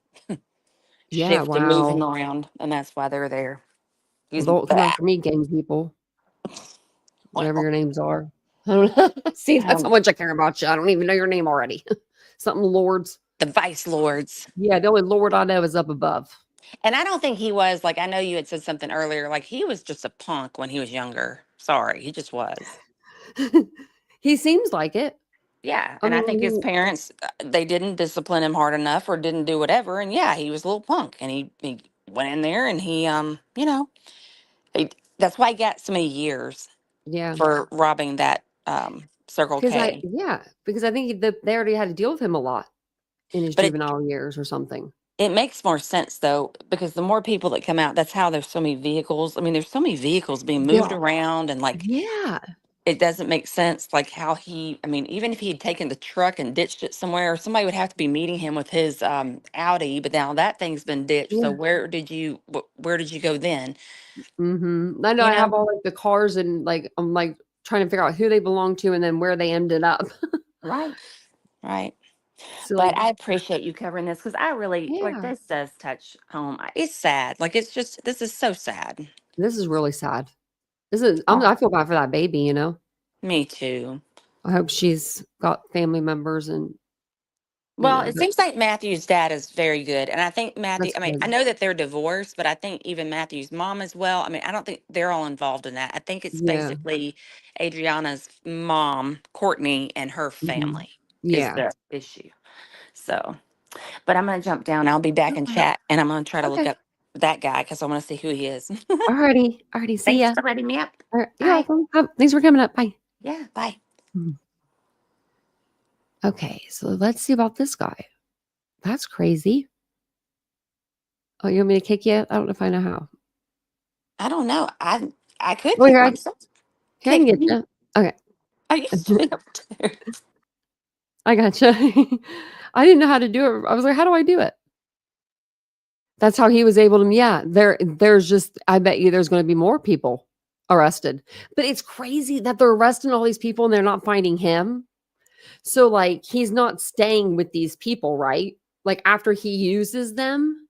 Yeah, shift and move him wow. around, and that's why they're there. He's Well, don't come back. after me, gang people. Whatever Well, your names are. I don't know. See, that's how um, much I care about you. I don't even know your name already. Something lords. the Vice Lords. Yeah, the only lord I know is up above. And I don't think he was like, I know you had said something earlier, like he was just a punk when he was younger. Sorry, he just was. He seems like it. Yeah. I And I think his mean, parents, they didn't discipline him hard enough or didn't do whatever. And yeah, he was a little punk and he went in there and he, you know, that's why he got so many years yeah. for robbing that Circle Because K. because I think they already had to deal with him a lot in his But juvenile years or something. it makes more sense though, because the more people that come out, that's how there's so many vehicles. I mean, there's so many vehicles being moved Yeah. around and like, Yeah. it doesn't make sense like how I mean, even if he'd taken the truck and ditched it somewhere, somebody would have to be meeting him with his Audi, but now that thing's been ditched. So Yeah. where did you go then? Mm-hmm. I know You I have know? all like the cars and like I'm like trying to figure out who they belong to and then where they ended up. Right. Right. So But like, I appreciate you covering this because I really like yeah, this does touch home. It's sad. Like it's just this is so sad. this is really sad. This is Oh, I feel bad for that baby, you know. me too. I hope she's got family members and Well, it but seems like Matthew's dad is very good. And I think Matthew, that's I mean, I good. know that they're divorced, but I think even Matthew's mom as well. I mean, I don't think they're all involved in that. I think it's Yeah. basically Adriana's mom, Courtney, and her Mm-hmm. family is Yeah. the issue. So, but I'm going to jump down. I'll be back in Okay. chat and I'm going to try to look Okay. up that guy because I want to see who he is. Alrighty. See Thanks ya. for letting me up. All right. You're Bye. welcome. Thanks for coming up. Bye. Yeah, bye. Okay, so let's see about this guy. That's crazy. Oh, you want me to kick you? I don't know if I know how. I don't know. I could Oh, kick here, myself. here I can Kick get me. you. Okay, I used to be upstairs. I got you. I didn't know how to do it. I was like, how do I do it? That's how he was able to. Yeah, there's just. I bet you there's going to be more people arrested. But it's crazy that they're arresting all these people and they're not finding him. So like he's not staying with these people, right? Like after he uses them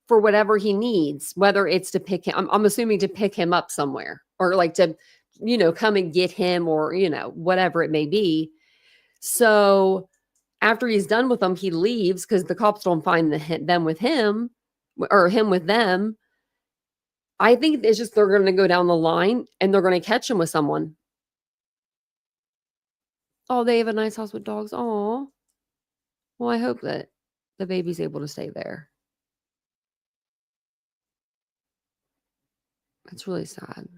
for whatever he needs, whether it's to pick him, I'm assuming to pick him up somewhere or like to, come and get him or, whatever it may be. So after he's done with them, he leaves because the cops don't find them with him or him with them. I think it's just they're going to go down the line and they're going to catch him with someone. Oh, they have a nice house with dogs. Oh, well, I hope that the baby's able to stay there. It's really sad.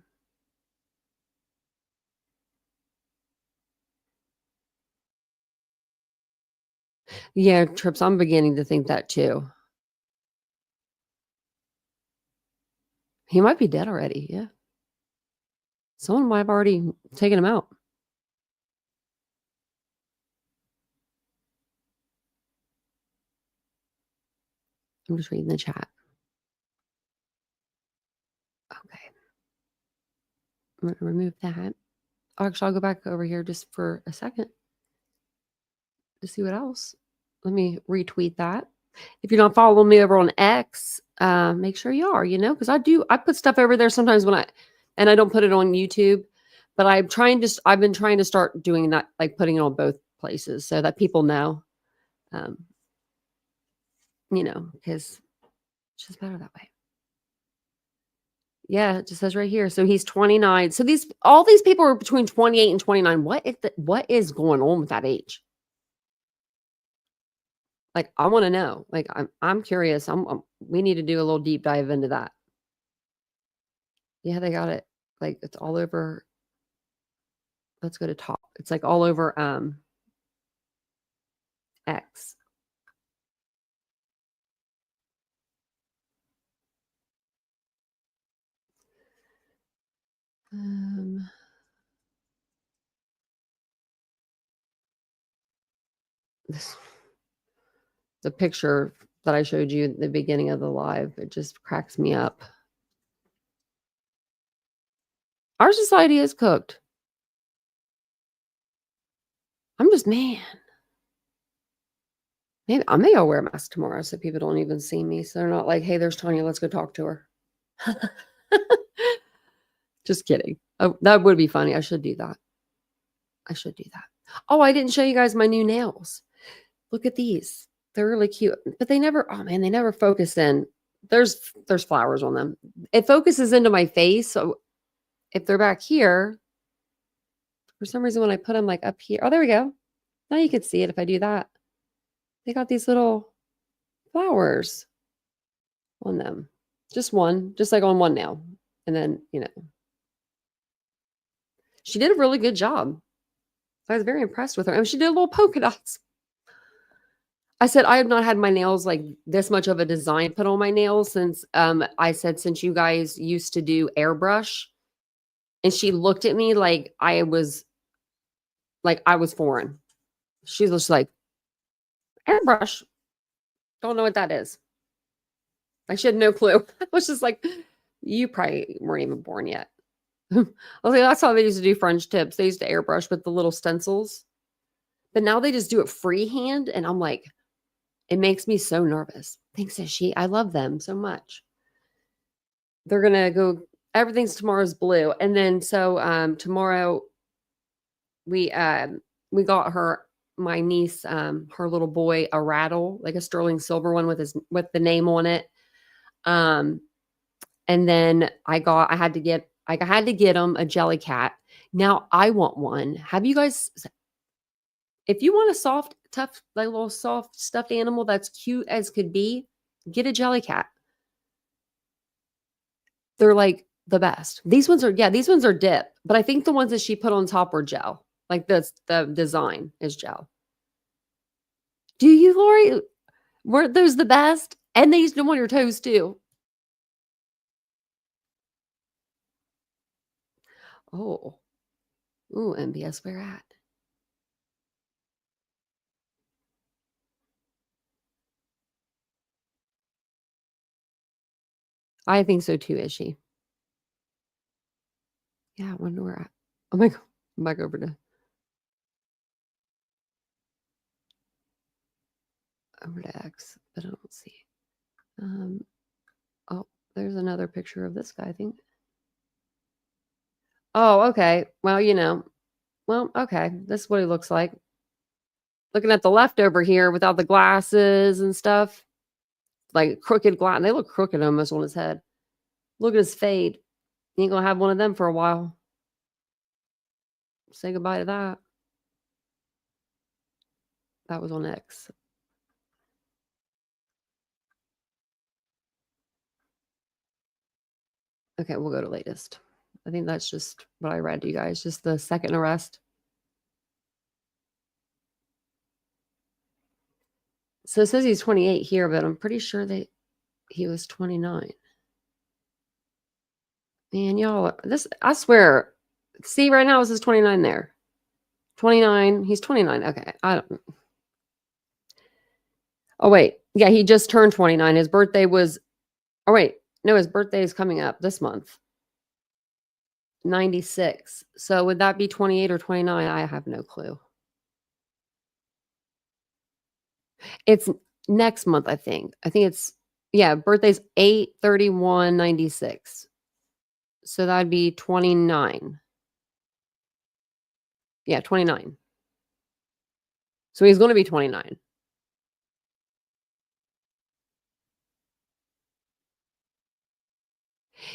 Yeah, Trips, I'm beginning to think that too. He might be dead already. Yeah. Someone might have already taken him out. I'm just reading the chat. Okay. I'm going to remove that. Actually, I'll go back over here just for a second to see what else. Let me retweet that. If you're not following me over on X, make sure you are, because I put stuff over there sometimes and I don't put it on YouTube, but I've been trying to start doing that, like putting it on both places so that people know, because it's just better that way. Yeah, it just says right here. So he's 29. So all these people are between 28 and 29. What is going on with that age? Like, I want to know. Like, I'm curious. We need to do a little deep dive into that. Yeah, they got it. Like, it's all over. Let's go to top. It's like all over X. The picture that I showed you at the beginning of the live, it just cracks me up. Our society is cooked. I'm just, man. Maybe I may go wear a mask tomorrow so people don't even see me. So they're not like, hey, there's Tanya, let's go talk to her. Just kidding. Oh, that would be funny. I should do that. Oh, I didn't show you guys my new nails. Look at these. They're really cute. But they never focus in. There's flowers on them. It focuses into my face. So if they're back here, for some reason when I put them like up here. Oh, there we go. Now you can see it if I do that. They got these little flowers on them. Just like on one nail. And then, she did a really good job. I was very impressed with her. And she did little polka dots. I said, I have not had my nails like this much of a design put on my nails since since you guys used to do airbrush. And she looked at me like I was foreign. She was just like, airbrush. Don't know what that is. Like, she had no clue. I was just like, you probably weren't even born yet. I was like, that's how they used to do French tips. They used to airbrush with the little stencils. But now they just do it freehand. And I'm like, it makes me so nervous. Thanks, Ishi. I love them so much. They're going to go, everything's tomorrow's blue. And then so tomorrow we got my niece, her little boy, a rattle, like a sterling silver one with the name on it. And then I had to get him a jelly cat. Now I want one. Have you guys, if you want a soft, tough, like little soft stuffed animal that's cute as could be, get a jelly cat. They're like the best. These ones are dip, but I think the ones that she put on top were gel. Like the design is gel. Do you, Lori? Weren't those the best? And they used them on your toes too. Oh. Ooh, MBS, where at? I think so too, is she? Yeah, I wonder where at. Oh my God. I'm back over to X, but I don't see. Oh, there's another picture of this guy, I think. Oh, okay. Well, okay. This is what he looks like. Looking at the left over here without the glasses and stuff. Like crooked glass. They look crooked almost on his head. Look at his fade. You ain't gonna have one of them for a while. Say goodbye to that. That was on X. Okay, we'll go to latest. I think that's just what I read to you guys. Just the second arrest. So it says he's 28 here, but I'm pretty sure that he was 29. Man, y'all, this, I swear. See, right now it says 29 there. 29. He's 29. Okay. I don't. Oh, wait. Yeah, he just turned 29. His birthday was. Oh, wait. No, his birthday is coming up this month. 96. So would that be 28 or 29? I have no clue. It's next month, I think. I think it's, yeah, birthday's 8/31/96. So that'd be 29. Yeah, 29. So he's going to be 29.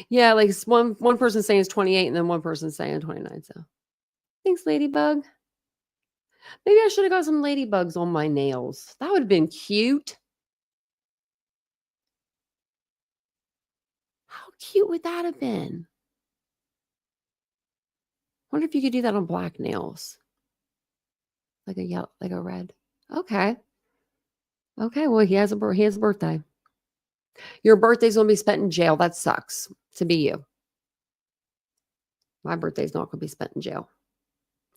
Yeah, like one person saying it's 28 and then one person saying 29. So thanks, Ladybug. Maybe I should have got some ladybugs on my nails. That would have been cute. How cute would that have been? Wonder if you could do that on black nails. Like a yellow, like a red. Okay. Okay, well, he has a birthday. Your birthday's going to be spent in jail. That sucks to be you. My birthday's not going to be spent in jail.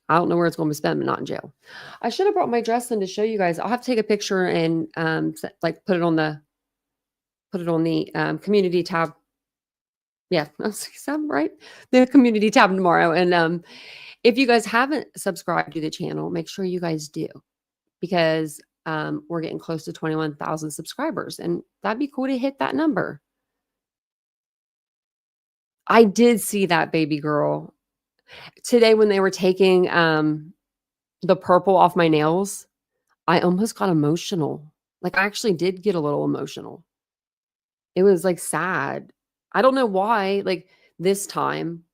I don't know where it's going to be spent, but not in jail. I should have brought my dress in to show you guys. I'll have to take a picture and like put it on the community tab. Yeah, that's right. The community tab tomorrow. And if you guys haven't subscribed to the channel, make sure you guys do, because we're getting close to 21,000 subscribers, and that'd be cool to hit that number. I did see that, baby girl. Today when they were taking the purple off my nails, I almost got emotional. Like, I actually did get a little emotional. It was like sad. I don't know why, like this time.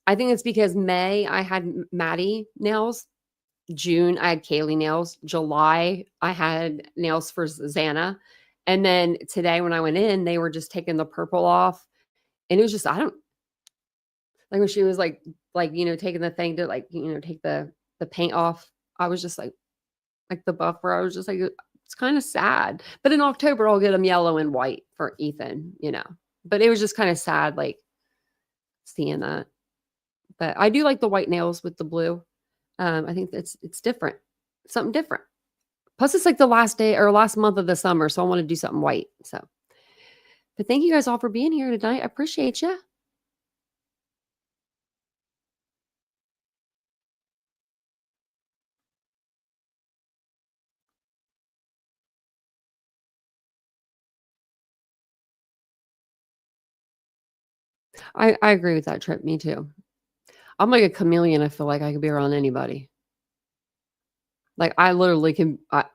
I think it's because May, I had Maddie nails. June, I had Kaylee nails. July, I had nails for Xana. And then today when I went in, they were just taking the purple off. And it was just, I don't, like when she was like, taking the thing to take the paint off. I was just like the buffer. I was just like, it's kind of sad. But in October, I'll get them yellow and white for Ethan, But it was just kind of sad, like seeing that. But I do like the white nails with the blue. I think it's different, something different. Plus, it's like the last day or last month of the summer, so I want to do something white. So, but thank you guys all for being here tonight. I appreciate you. I agree with that, Trip. Me too. I'm like a chameleon. I feel like I could be around anybody. Like, I literally can. I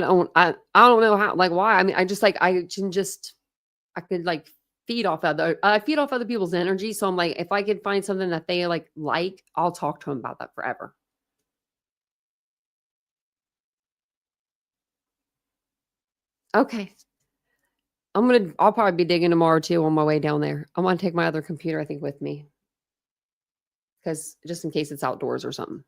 don't know how. Like, why? I mean, I just like I could like feed off other people's energy. So I'm like, if I could find something that they like, I'll talk to them about that forever. Okay. I'll probably be digging tomorrow too on my way down there. I'm going to take my other computer, I think, with me, because just in case it's outdoors or something.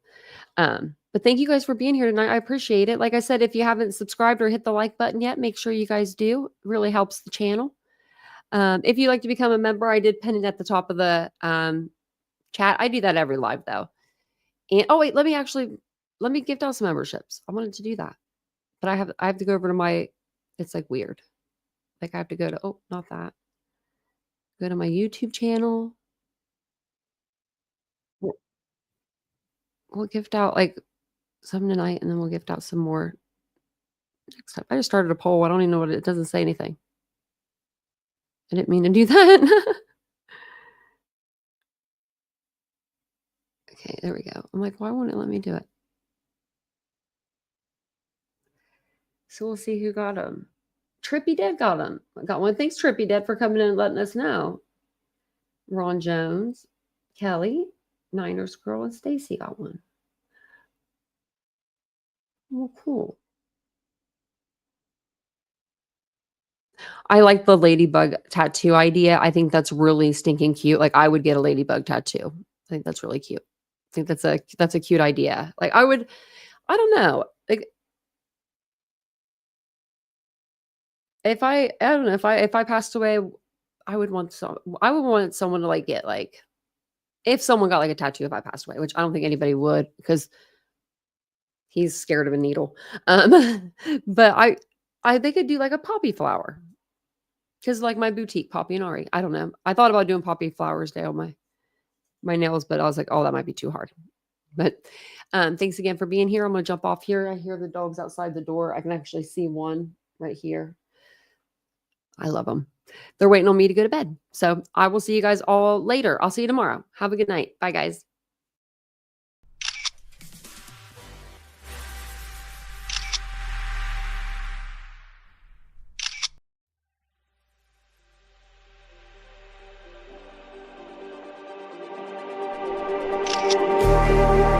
But thank you guys for being here tonight. I appreciate it. Like I said, if you haven't subscribed or hit the like button yet, make sure you guys do. It really helps the channel. If you'd like to become a member, I did pin it at the top of the chat. I do that every live though. And oh wait, let me gift out some memberships. I wanted to do that, but I have to go over to my. It's like weird. Like I have to go to not that. Go to my YouTube channel. We'll gift out like some tonight, and then we'll gift out some more next time. I just started a poll. I don't even know what it doesn't say anything. I didn't mean to do that. Okay, there we go. I'm like, why won't it let me do it? So we'll see who got them. Trippy Dead got them. I got one. Thanks, Trippy Dead, for coming in and letting us know. Ron Jones, Kelly, Niners girl, and Stacy got one. Well, cool. I like the ladybug tattoo idea. I think that's really stinking cute. Like I would get a ladybug tattoo. I think that's really cute. I think that's a cute idea. Like I don't know. Like if I don't know, if I passed away, I would want someone to like get like, if someone got like a tattoo if I passed away, which I don't think anybody would because he's scared of a needle. But they could do like a poppy flower. Because like my boutique, Poppy and Ari. I don't know. I thought about doing Poppy Flowers Day on my nails, but I was like, oh, that might be too hard. But thanks again for being here. I'm going to jump off here. I hear the dogs outside the door. I can actually see one right here. I love them. They're waiting on me to go to bed. So I will see you guys all later. I'll see you tomorrow. Have a good night. Bye, guys.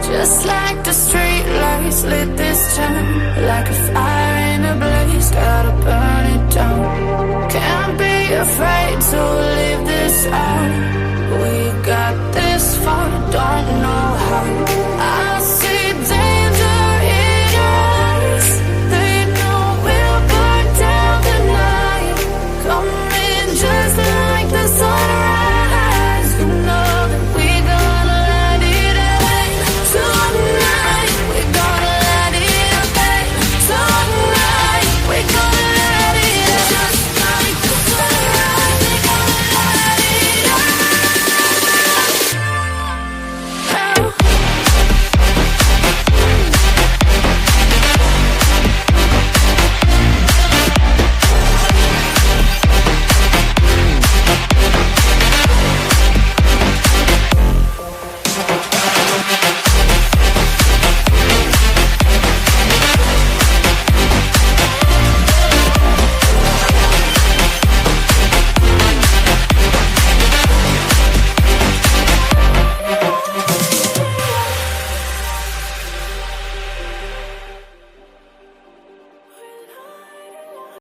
Just like the street lights lit this town, like a fire in a blaze, gotta burn it down. Can't be afraid to leave this out. We got this far, don't know how.